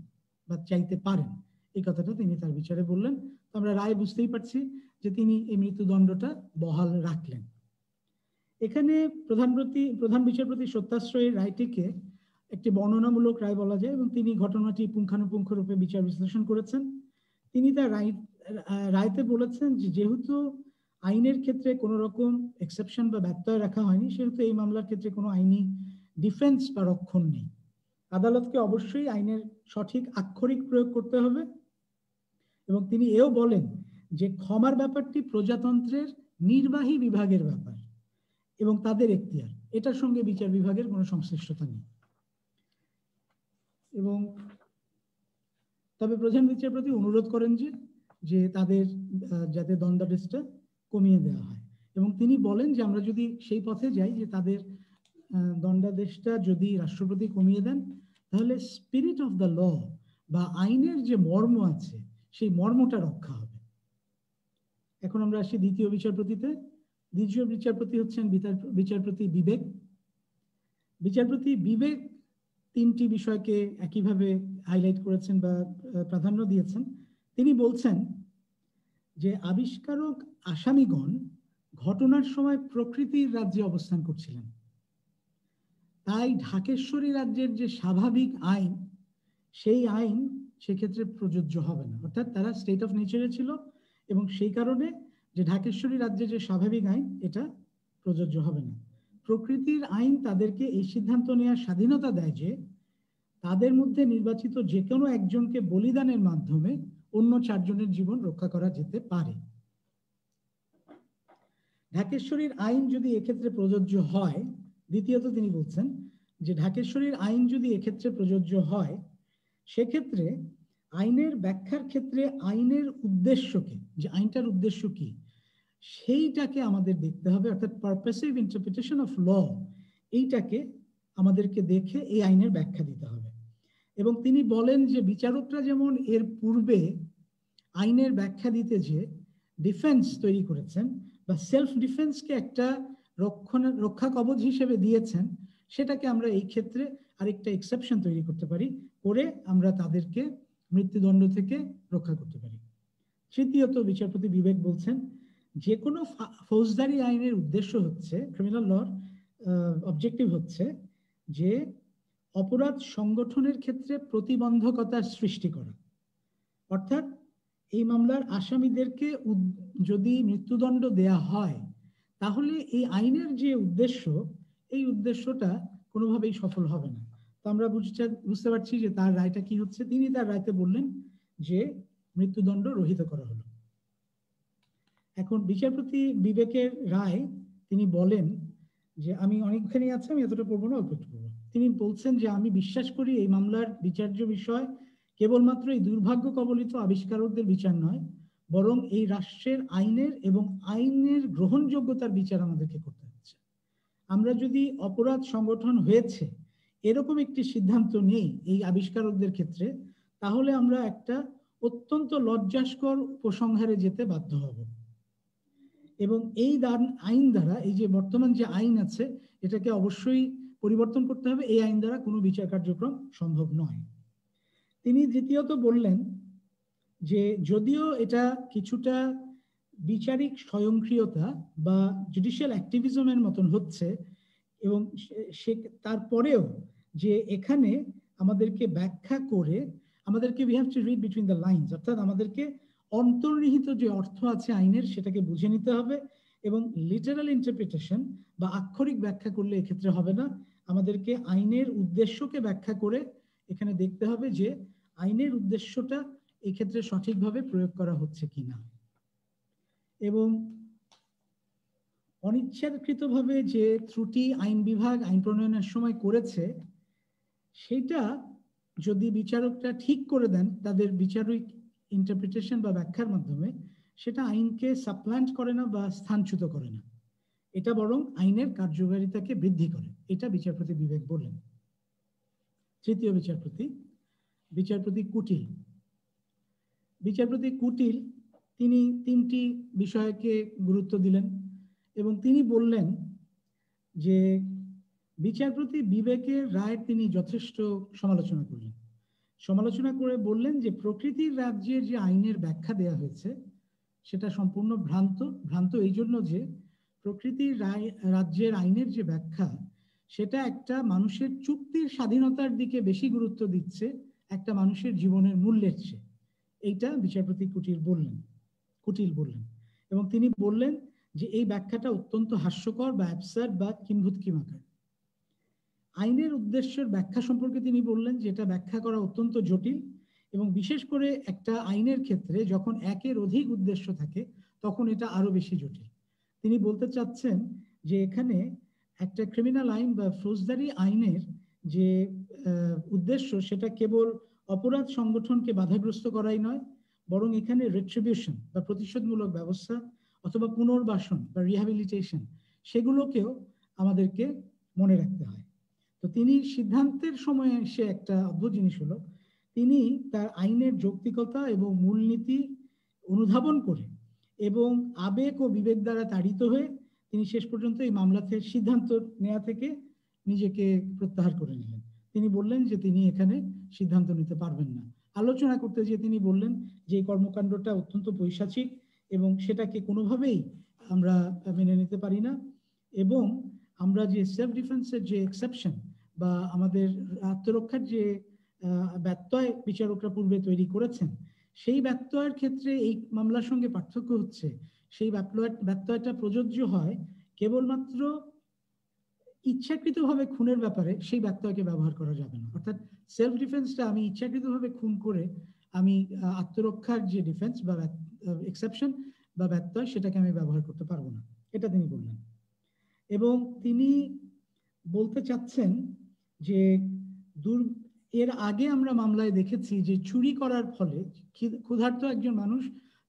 বা চাইতে পারেন, এই কথাটা তিনি তার বিচারে বললেন। তো আমরা রায় বুঝতেই পারছি যে তিনি এই মৃত্যুদণ্ডটা বহাল রাখলেন। এখানে প্রধান বিচারপতি সত্যাশ্রয়ের রায়টিকে একটি বর্ণনামূলক রায় বলা যায় এবং তিনি ঘটনাটি পুঙ্খানুপুঙ্খ রূপে বিচার বিশ্লেষণ করেছেন। তিনি তার রায়তে বলেছেন যে যেহেতু আইনের ক্ষেত্রে কোনো রকম এক্সেপশন বা ব্যত্যয় রাখা হয়নি, সেহেতু এই মামলার ক্ষেত্রে কোনো আইনি ডিফেন্স বা রক্ষণ নেই। আদালতকে অবশ্যই আইনের সঠিক আক্ষরিক প্রয়োগ করতে হবে এবং তিনি এও বলেন যে ক্ষমার ব্যাপারটি প্রজাতন্ত্রের নির্বাহী বিভাগের ব্যাপার এবং তাদের এখতিয়ার, এটার সঙ্গে বিচার বিভাগের কোনো সংশ্লিষ্টতা নেই। এবং তবে প্রধান বিচারপতি অনুরোধ করেন যে তাদের যাতে দণ্ডাদেশটা কমিয়ে দেওয়া হয় এবং তিনি বলেন যে আমরা যদি সেই পথে যাই যে তাদের দণ্ডাদেশটা যদি রাষ্ট্রপতি কমিয়ে দেন তাহলে স্পিরিট অফ দ্য ল বা আইনের যে মর্ম আছে সেই মর্মটা রক্ষা হবে। এখন আমরা আসি দ্বিতীয় বিচারপতিতে। দ্বিতীয় বিচারপতি হচ্ছেন বিচারপতি বিবেক। বিচারপতি বিবেক 3টি বিষয়কে একইভাবে হাইলাইট করেছেন বা প্রাধান্য দিয়েছেন। তিনি বলছেন যে আবিষ্কারক আসামিগণ ঘটনার সময় প্রকৃতির রাজ্যে অবস্থান করছিলেন, তাই ঢাকেশ্বরী রাজ্যের যে স্বাভাবিক আইন সেই আইন সেক্ষেত্রে প্রযোজ্য হবে না, অর্থাৎ তারা স্টেট অফ নেচারে ছিল এবং সেই কারণে যে ঢাকেশ্বরী রাজ্যের যে স্বাভাবিক আইন এটা প্রযোজ্য হবে না। প্রকৃতির আইন তাদেরকে এই সিদ্ধান্ত নেওয়ার স্বাধীনতা দেয় যে তাদের মধ্যে নির্বাচিত যে কোনো একজনকে বলিদানের মাধ্যমে অন্য 4 জনের জীবন রক্ষা করা যেতে পারে। ঢাকেশ্বরীর আইন যদি এক্ষেত্রে প্রযোজ্য হয়, দ্বিতীয়ত তিনি বলছেন যে ঢাকেশ্বরীর আইন যদি এক্ষেত্রে প্রযোজ্য হয় সেক্ষেত্রে আইনের ব্যাখ্যার ক্ষেত্রে আইনের উদ্দেশ্যকে, যে আইনটার উদ্দেশ্য কি সেইটাকে আমাদের দেখতে হবে, অর্থাৎ পারপাসিভ ইন্টারপ্রিটেশন অফ ল, এইটাকে আমাদেরকে দেখে এই আইনের ব্যাখ্যা দিতে হবে। এবং তিনি বলেন যে বিচারকরা যেমন এর পূর্বে আইনের ব্যাখ্যা দিতে যে ডিফেন্স তৈরি করেছেন বা সেলফ ডিফেন্সকে একটা রক্ষা কবচ হিসেবে দিয়েছেন, সেটাকে আমরা এই ক্ষেত্রে আরেকটা এক্সেপশন তৈরি করতে পারি, করে আমরা তাদেরকে মৃত্যুদণ্ড থেকে রক্ষা করতে পারি। তৃতীয়ত বিচারপতি বিবেক বলছেন যে কোনো ফৌজদারি আইনের উদ্দেশ্য হচ্ছে, ক্রিমিনাল লর অবজেক্টিভ হচ্ছে যে অপরাধ সংগঠনের ক্ষেত্রে প্রতিবন্ধকতার সৃষ্টি করা। অর্থাৎ এই মামলার আসামিদেরকে যদি মৃত্যুদণ্ড দেয়া হয় তাহলে এই আইনের যে উদ্দেশ্য এই উদ্দেশ্যটা কোনোভাবেই সফল হবে না। তো আমরা বুঝতে পারছি যে তার রায়টা কি হচ্ছে। তিনি তার রায়তে বললেন যে মৃত্যুদণ্ড রহিত করা হলো। এখন বিচারপতি বিবেকের রায় তিনি বলেন যে আমি অনেকখানি আছে, আমি এতটা পড়বো না, অল্প একটু পড়বো। তিনি বলছেন যে আমি বিশ্বাস করি এই মামলার বিচার্য বিষয় কেবলমাত্র এই দুর্ভাগ্য কবলিত আবিষ্কারকদের বিচার নয়, বরং এই রাষ্ট্রের আইনের এবং আইনের গ্রহণযোগ্যতার বিচার আমাদেরকে করতে হচ্ছে। আমরা যদি অপরাধ সংগঠন হয়েছে এরকম একটি সিদ্ধান্ত নেই এই আবিষ্কারকদের ক্ষেত্রে, তাহলে আমরা একটা অত্যন্ত লজ্জাস্কর উপসংহারে যেতে বাধ্য হব। এবং এই আইন দ্বারা, এই যে বর্তমান যে আইন আছে এটাকে অবশ্যই পরিবর্তন করতে হবে। এই আইন দ্বারা কোনো বিচার কার্যক্রম সম্ভব নয়। তিনি দ্বিতীয়ত বললেন যে যদিও এটা কিছুটা বিচারিক স্বয়ংক্রিয়তা বা জুডিশিয়াল অ্যাক্টিভিজমের মতন হচ্ছে, এবং সে তারপরেও যে এখানে আমাদেরকে ব্যাখ্যা করে আমাদেরকে we have to read between the lines, অর্থাৎ আমাদেরকে অন্তর্নিহিত যে অর্থ আছে আইনের সেটাকে বুঝে নিতে হবে, এবং লিটারাল ইন্টারপ্রিটেশন বা আক্ষরিক ব্যাখ্যা করলে এক্ষেত্রে হবে না। আমাদেরকে আইনের উদ্দেশ্যকে ব্যাখ্যা করে এখানে দেখতে হবে যে আইনের উদ্দেশ্যটা এক্ষেত্রে সঠিকভাবে প্রয়োগ করা হচ্ছে কিনা, এবং অনিচ্ছাকৃতভাবে যে ত্রুটি আইন বিভাগ আইন প্রণয়নের সময় করেছে সেটা যদি বিচারকরা ঠিক করে দেন তাদের বিচারিক ইন্টারপ্রিটেশন বা ব্যাখ্যার মাধ্যমে, সেটা আইনকে সাপ্লান্ট করে না বা স্থানচ্যুত করে না, এটা বরং আইনের কার্যকারিতাকে বৃদ্ধি করে। এটা বিচারপতি বিবেক বললেন। তৃতীয় বিচারপতি, বিচারপতি কুটিল। বিচারপতি কুটিল তিনি তিনটি বিষয়কে গুরুত্ব দিলেন এবং তিনি বললেন যে বিচারপতি বিবেকের রায় তিনি যথেষ্ট সমালোচনা করলেন। সমালোচনা করে বললেন যে প্রকৃতির রাজ্যের যে আইনের ব্যাখ্যা দেয়া হয়েছে সেটা সম্পূর্ণ ভ্রান্ত। ভ্রান্ত এই জন্য যে প্রকৃতির রাজ্যের আইনের যে ব্যাখ্যা সেটা একটা মানুষের চুক্তির স্বাধীনতার দিকে বেশি গুরুত্ব দিচ্ছে একটা মানুষের জীবনের মূল্যের চেয়ে। এইটা বিচারপতি কুটিল বললেন এবং তিনি বললেন যে এই ব্যাখ্যাটা অত্যন্ত হাস্যকর বা অ্যাবসার্ড বা কিম্ভূতকিমাকার। আইনের উদ্দেশ্যের ব্যাখ্যা সম্পর্কে তিনি বললেন যে এটা ব্যাখ্যা করা অত্যন্ত জটিল, এবং বিশেষ করে একটা আইনের ক্ষেত্রে যখন একের অধিক উদ্দেশ্য থাকে তখন এটা আরো বেশি জটিল। তিনি বলতে চাচ্ছেন যে এখানে একটা ক্রিমিনাল আইন বা ফৌজদারি আইনের যে উদ্দেশ্য সেটা কেবল অপরাধ সংগঠনকে বাধাগ্রস্ত করাই নয়, বরং এখানে রিট্রিবিউশন বা প্রতিশোধমূলক ব্যবস্থা অথবা পুনর্বাসন বা রিহ্যাবিলিটেশন সেগুলোকেও আমাদেরকে মনে রাখতে হয়। তো তিনি সিদ্ধান্তের সময় এসে একটা অদ্ভুত জিনিস হলো, তিনি তার আইনের যৌক্তিকতা এবং মূলনীতি অনুধাবন করে এবং আবেগ ও বিবেক দ্বারা তাড়িত হয়ে তিনি শেষ পর্যন্ত এই মামলাতে সিদ্ধান্ত নেওয়া থেকে নিজেকে প্রত্যাহার করে নিলেন। তিনি বললেন যে তিনি এখানে সিদ্ধান্ত নিতে পারবেন না। আলোচনা করতে গিয়ে তিনি বললেন যে এই কর্মকাণ্ডটা অত্যন্ত পৈশাচিক এবং সেটাকে কোনোভাবেই আমরা মেনে নিতে পারি না, এবং আমরা যে সেলফ ডিফেন্সের যে এক্সেপশন বা আমাদের আত্মরক্ষার যে ব্যত্যয় বিচারকরা পূর্বে তৈরি করেছেন সেই ব্যত্যয়ের ক্ষেত্রে এই মামলার সঙ্গে পার্থক্য হচ্ছে সেই ব্যত্যয়টা প্রযোজ্য হয় কেবলমাত্র ইচ্ছাকৃতভাবে খুনের ব্যাপারে, সেই ব্যত্যয়কে ব্যবহার করা যাবে না। অর্থাৎ সেলফ ডিফেন্সটা আমি ইচ্ছাকৃতভাবে খুন করে আমি আত্মরক্ষার যে ডিফেন্স বা এক্সেপশন বা ব্যত্যয় সেটাকে আমি ব্যবহার করতে পারবো না, এটা তিনি বললেন। এবং তিনি বলতে চাচ্ছেন যে এর আগে আমরা মামলায় দেখেছি যে চুরি করার ফলে ক্ষুধার্ত একজন মানুষ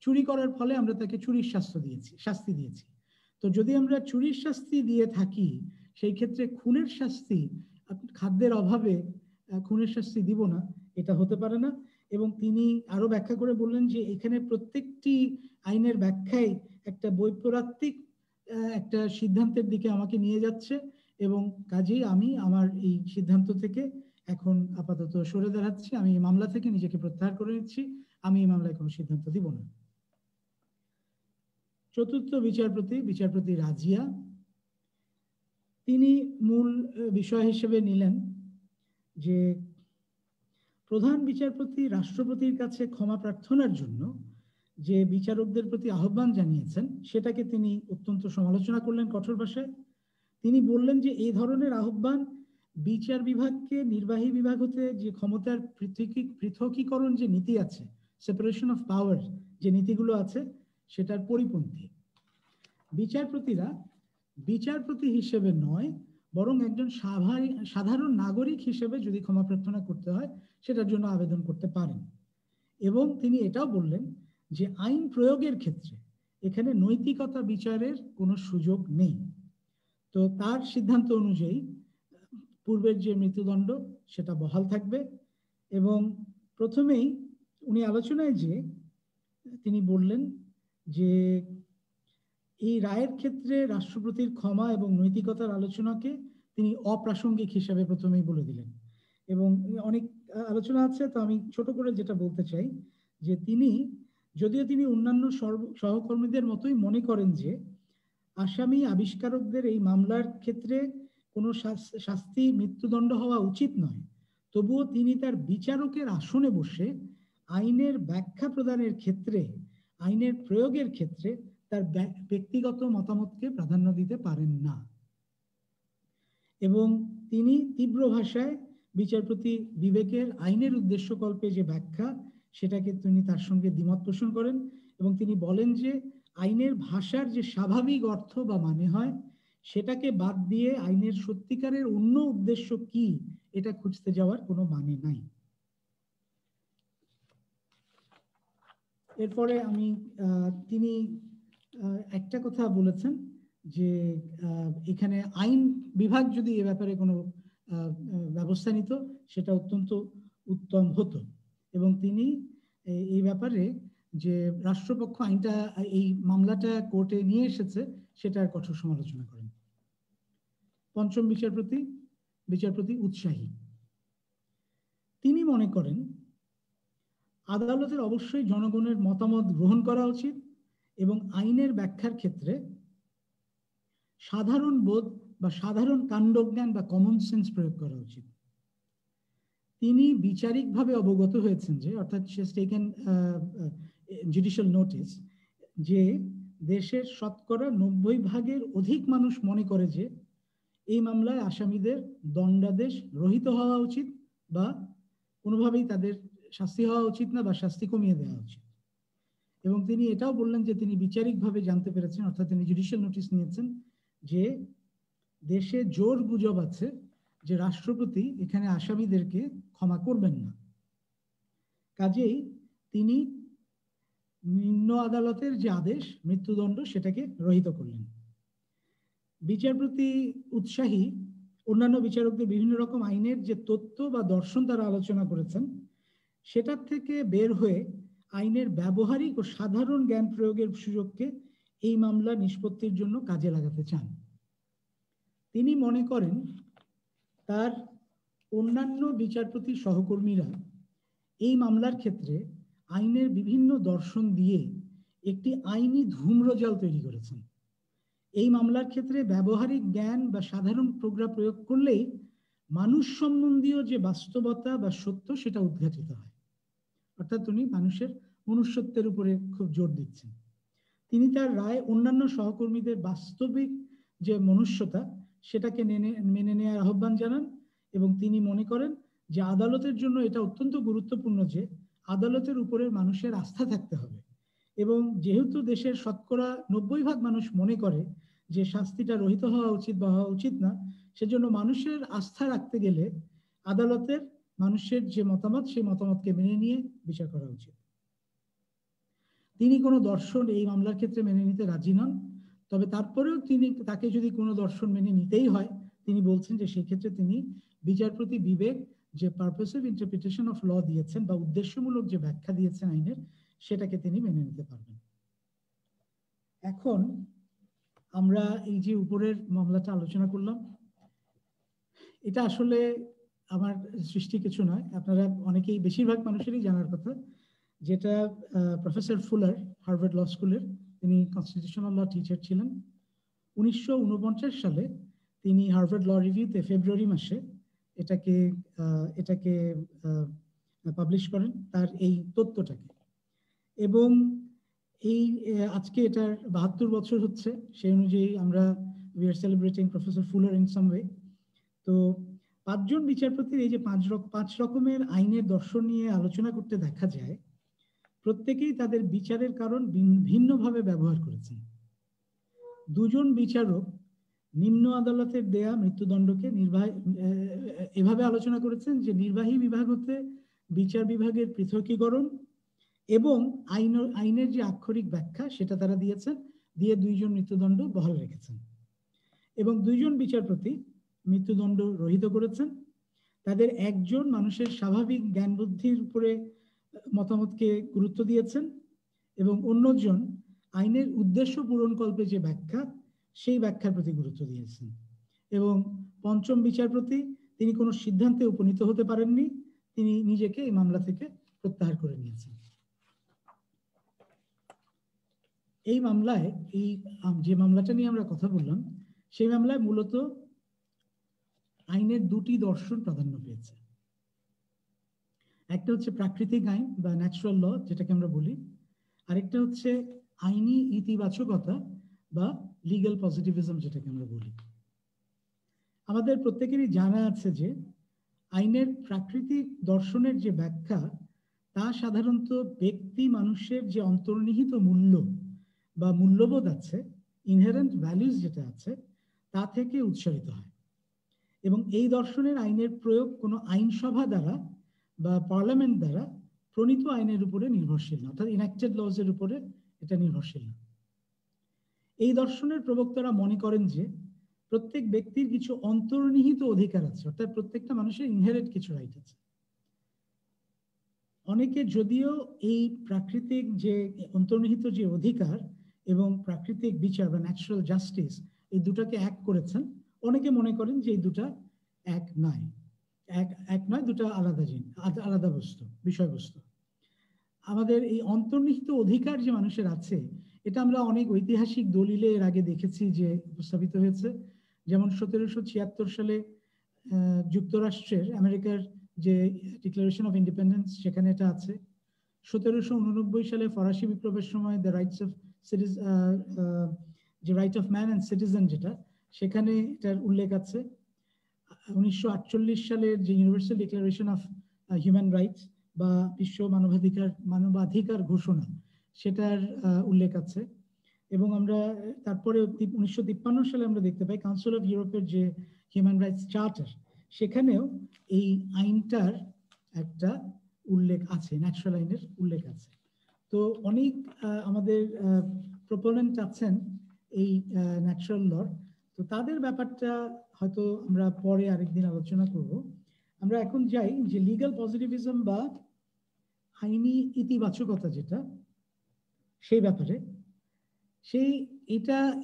চুরি করার ফলে আমরা তাকে চুরির শাস্তি দিয়েছি। তো যদি আমরা চুরির শাস্তি দিয়ে থাকি সেই ক্ষেত্রে খুনের শাস্তি, খাদ্যের অভাবে খুনের শাস্তি দিব না, এটা হতে পারে না। এবং তিনি আরো ব্যাখ্যা করে বললেন যে এখানে প্রত্যেকটি আইনের ব্যাখ্যায় একটা বৈপরাত্যিক একটা সিদ্ধান্তের দিকে আমাকে নিয়ে যাচ্ছে, এবং কাজেই আমি আমার এই সিদ্ধান্ত থেকে এখন আপাতত সরে দাঁড়াচ্ছি, আমি এই মামলা থেকে নিজেকে প্রত্যাহার করে নিচ্ছি, আমি এই মামলায় কোনো সিদ্ধান্ত দিব না। চতুর্থ বিচারপতি, বিচারপতি রাজিয়া, তিনি মূল বিষয় হিসেবে নিলেন যে প্রধান বিচারপতি রাষ্ট্রপতির কাছে ক্ষমা প্রার্থনার জন্য যে বিচারকদের প্রতি আহ্বান জানিয়েছেন সেটাকে তিনি অত্যন্ত সমালোচনা করলেন কঠোর ভাষায়। তিনি বললেন যে এই ধরনের আহ্বান বিচার বিভাগকে নির্বাহী বিভাগ হতে যে ক্ষমতার পৃথকীকরণ যে নীতি আছে, সেপারেশন অফ পাওয়ার যে নীতিগুলো আছে সেটার পরিপন্থী। বিচারপতিরা বিচারপতি হিসেবে নয় বরং একজন সাধারণ নাগরিক হিসেবে যদি ক্ষমা প্রার্থনা করতে হয় সেটার জন্য আবেদন করতে পারেন। এবং তিনি এটাও বললেন যে আইন প্রয়োগের ক্ষেত্রে এখানে নৈতিকতা বিচারের কোনো সুযোগ নেই। তো তার সিদ্ধান্ত অনুযায়ী পূর্বের যে মৃত্যুদণ্ড সেটা বহাল থাকবে। এবং প্রথমেই উনি আলোচনায় যে তিনি বললেন যে এই রায়ের ক্ষেত্রে রাষ্ট্রপতির ক্ষমা এবং নৈতিকতার আলোচনাকে তিনি অপ্রাসঙ্গিক হিসেবে প্রথমেই বলে দিলেন, এবং অনেক আলোচনা আছে, তো আমি ছোট করে যেটা বলতে চাই যে যদিও তিনি অন্যান্য সহকর্মীদের মতোই মনে করেন যে আসামি আবিষ্কারকদের এই মামলার ক্ষেত্রে কোনো শাস্তি মৃত্যুদণ্ড হওয়া উচিত নয়, তবুও তিনি তার বিচারকের আসনে বসে আইনের ব্যাখ্যা প্রদানের ক্ষেত্রে, আইনের প্রয়োগের ক্ষেত্রে তার ব্যক্তিগত মতামতকে প্রাধান্য দিতে পারেন না। এবং তিনি তীব্র ভাষায় বিচারপতি বিবেকের আইনের উদ্দেশ্যকল্পে যে ব্যাখ্যা, সেটাকে তিনি তার সঙ্গে দ্বিমত পোষণ করেন এবং তিনি বলেন যে আইনের ভাষার যে স্বাভাবিক অর্থ বা মানে হয়, সেটাকে বাদ দিয়ে আইনের সত্যিকারের অন্য উদ্দেশ্য কি এটা খুঁজতে যাওয়ার কোনো মানে নাই। এরপরে তিনি একটা কথা বলেছেন যে এখানে আইন বিভাগ যদি এ ব্যাপারে কোনো ব্যবস্থা নিত সেটা অত্যন্ত উত্তম হতো, এবং তিনি এই ব্যাপারে যে রাষ্ট্রপক্ষ এই মামলাটা কোর্টে নিয়ে এসেছে সেটার কঠোর সমালোচনা করেন। পঞ্চম বিচারপতি উৎসাহী, তিনি মনে করেন আদালতের অবশ্যই জনগণের মতামত গ্রহণ করা উচিত এবং আইনের ব্যাখ্যার ক্ষেত্রে সাধারণ বোধ বা সাধারণ কাণ্ডজ্ঞান বা কমন সেন্স প্রয়োগ করা উচিত। তিনি বিচারিকভাবে অবগত হয়েছেন যে, অর্থাৎ টেকেন জুডিশিয়াল নোটিস, যে দেশের শতকরা 90% অধিক মানুষ মনে করে যে এই মামলায় আসামিদের দণ্ডাদেশ রহিত হওয়া উচিত বা কোনোভাবেই তাদের শাস্তি হওয়া উচিত না বা শাস্তি কমিয়ে দেওয়া উচিত। এবং তিনি এটাও বললেন যে তিনি বিচারিকভাবে জানতে পেরেছেন, অর্থাৎ তিনি জুডিশিয়াল নোটিস নিয়েছেন, যে দেশে জোর গুজব আছে যে রাষ্ট্রপতি এখানে আসামিদেরকে ক্ষমা করবেন না। কাজেই তিনি নিম্ন আদালতের যে আদেশ মৃত্যুদণ্ড সেটাকে রহিত করলেন। বিচারপতি উৎসাহী অন্যান্য বিচারকদের বিভিন্ন রকম আইনের যে তত্ত্ব বা দর্শন তারা আলোচনা করেছেন, সেটার থেকে বের হয়ে আইনের ব্যবহারিক ও সাধারণ জ্ঞান প্রয়োগের সুযোগকে এই মামলা নিষ্পত্তির জন্য কাজে লাগাতে চান। তিনি মনে করেন তার অন্যান্য বিচারপতি সহকর্মীরা এই মামলার ক্ষেত্রে আইনের বিভিন্ন দর্শন দিয়ে একটি আইনি ধূম্রজাল তৈরি করেছেন। এই মামলার ক্ষেত্রে ব্যবহারিক জ্ঞান বা সাধারণ প্রজ্ঞা প্রয়োগ করলেই মানুষ সম্বন্ধীয় যে বাস্তবতা বা সত্য সেটা উদ্ঘাটিত হয়, অর্থাৎ উনি মানুষের মনুষ্যত্বের উপরে খুব জোর দিচ্ছেন। তিনি তার রায় অন্যান্য সহকর্মীদের বাস্তবিক যে মনুষ্যতা সেটাকে মেনে নেওয়ার আহ্বান জানান এবং তিনি মনে করেন যে আদালতের জন্য এটা অত্যন্ত গুরুত্বপূর্ণ যে আদালতের উপরে মানুষের আস্থা থাকতে হবে, এবং যেহেতু দেশের শতকরা 90% মানুষ মনে করে যে শাস্তিটা রহিত হওয়া উচিত বা হওয়া উচিত না, সেজন্য মানুষের আস্থা রাখতে গেলে আদালতের মানুষের যে মতামত সেই মতামতকে মেনে নিয়ে বিচার করা উচিত। তিনি কোনো দর্শন এই মামলার ক্ষেত্রে মেনে নিতে রাজি নন, তবে তারপরেও তাকে যদি কোনো দর্শন মেনে নিতেই হয়, তিনি বলছেন যে সেই ক্ষেত্রে তিনি বিচারপতি বিবেক যে পারপাসিভ ইন্টারপ্রিটেশন অফ ল দিয়েছেন বা উদ্দেশ্যমূলক যে ব্যাখ্যা দিয়েছেন আইনের, সেটাকে তিনি মেনে নিতে পারবেন। এখন আমরা এই যে উপরের মামলাটা আলোচনা করলাম, এটা আসলে আমার সৃষ্টি কিছু নয়, আপনারা অনেকেই, বেশিরভাগ মানুষেরই জানার কথা, যেটা প্রফেসর ফুলার হার্ভার্ড ল স্কুলের, তিনি কনস্টিটিউশনাল ল টিচার ছিলেন। 1949 সালে তিনি হার্ভার্ড ল রিভিউতে ফেব্রুয়ারি মাসে এটাকে পাবলিশ করেন, তার এই তত্ত্বটাকে। এবং এই আজকে এটার 72 বছর হচ্ছে, সেই অনুযায়ী আমরা we are celebrating professor fuller in some way. তো 5 জন বিচারপতির এই যে 5 রকমের আইনের দর্শন নিয়ে আলোচনা করতে দেখা যায়, প্রত্যেকেই তাদের বিচারের কারণ ভিন্নভাবে ব্যবহার করেছেন। 2 জন বিচারক নিম্ন আদালতের দেয়া মৃত্যুদণ্ডকে এভাবে আলোচনা করেছেন যে নির্বাহী বিভাগ হতে বিচার বিভাগের পৃথকীকরণ এবং আইনের যে আক্ষরিক ব্যাখ্যা সেটা তারা দিয়েছেন, দিয়ে 2 জন মৃত্যুদণ্ড বহাল রেখেছেন। এবং 2 জন বিচারপতি মৃত্যুদণ্ড রহিত করেছেন। তাদের একজন মানুষের স্বাভাবিক জ্ঞান বুদ্ধির উপরে মতামতকে গুরুত্ব দিয়েছেন এবং অন্যজন আইনের উদ্দেশ্য পূরণকল্পে যে ব্যাখ্যা, সেই ব্যাখ্যার প্রতি গুরুত্ব দিয়েছেন। এবং 5ম বিচারপতি তিনি কোনো সিদ্ধান্তে উপনীত হতে পারেননি, তিনি নিজেকে এই মামলা থেকে প্রত্যাহার করে নিয়েছেন। এই মামলায় যে মামলাটা নিয়ে আমরা কথা বললাম, সেই মামলায় মূলত আইনের দুটি দর্শন প্রাধান্য পেয়েছে। একটা হচ্ছে প্রাকৃতিক আইন বা ন্যাচারাল ল যেটাকে আমরা বলি, আরেকটা হচ্ছে আইনি ইতিবাচকতা বা লিগ্যাল পজিটিভিজম যেটাকে আমরা বলি। আমাদের প্রত্যেকেরই জানা আছে যে আইনের প্রাকৃতিক দর্শনের যে ব্যাখ্যা, তা সাধারণত ব্যক্তি মানুষের যে অন্তর্নিহিত মূল্য বা মূল্যবোধ আছে, ইনহেরেন্ট ভ্যালুজ যেটা আছে, তা থেকে উৎসারিত হয়। এবং এই দর্শনের আইনের প্রয়োগ কোনো আইনসভা দ্বারা বা পার্লামেন্ট দ্বারা প্রণীত আইনের উপরে নির্ভরশীল না, অর্থাৎ ইনঅ্যাক্টেড লজের উপরে এটা নির্ভরশীল না। এই দর্শনের প্রবক্তারা মনে করেন যে প্রত্যেক ব্যক্তির কিছু অন্তর্নিহিত অধিকার আছে, অর্থাৎ প্রত্যেকটা মানুষের ইনহেরেন্ট কিছু রাইট আছে। অনেকে যদিও এই প্রাকৃতিক যে অন্তর্নিহিত যে অধিকার এবং প্রাকৃতিক বিচার বা ন্যাচারাল জাস্টিস, এই দুটাকে এক করেছেন, অনেকে মনে করেন যে এই দুটা এক নয়, দুটা আলাদা বস্তু, বিষয়বস্তু। আমাদের এই অন্তর্নিহিত অধিকার যে মানুষের আছে, এটা আমরা অনেক ঐতিহাসিক দলিলে এর আগে দেখেছি যে উপস্থাপিত হয়েছে। যেমন 1776 সালে যুক্তরাষ্ট্রের আমেরিকার যে ডিক্লারেশন অফ ইন্ডিপেন্ডেন্স, সেখানে এটা আছে। 1789 সালে ফরাসি বিপ্লবের সময় দ্য রাইটস অফ যে right of man and citizen যেটা, সেখানে এটার উল্লেখ আছে। 1948 সালের যে universal declaration of human rights বা বিশ্ব মানবাধিকার ঘোষণা, সেটার উল্লেখ আছে। এবং আমরা তারপরে 1953 সালে আমরা দেখতে পাই কাউন্সিল অফ ইউরোপের যে হিউম্যান রাইটস চার্টার, সেখানেও এই আইনটার একটা উল্লেখ আছে, ন্যাচারাল আইনের উল্লেখ আছে। তো অনেক আমাদের প্রপোনেন্ট আছেন এই ন্যাচারাল লর, তো তাদের ব্যাপারটা হয়তো আমরা পরে আরেকদিন আলোচনা করব। আমরা এখন যাই যে লিগ্যাল পজিটিভিজম বা আইনি ইতিবাচকতা যেটা, সেই ব্যাপারে।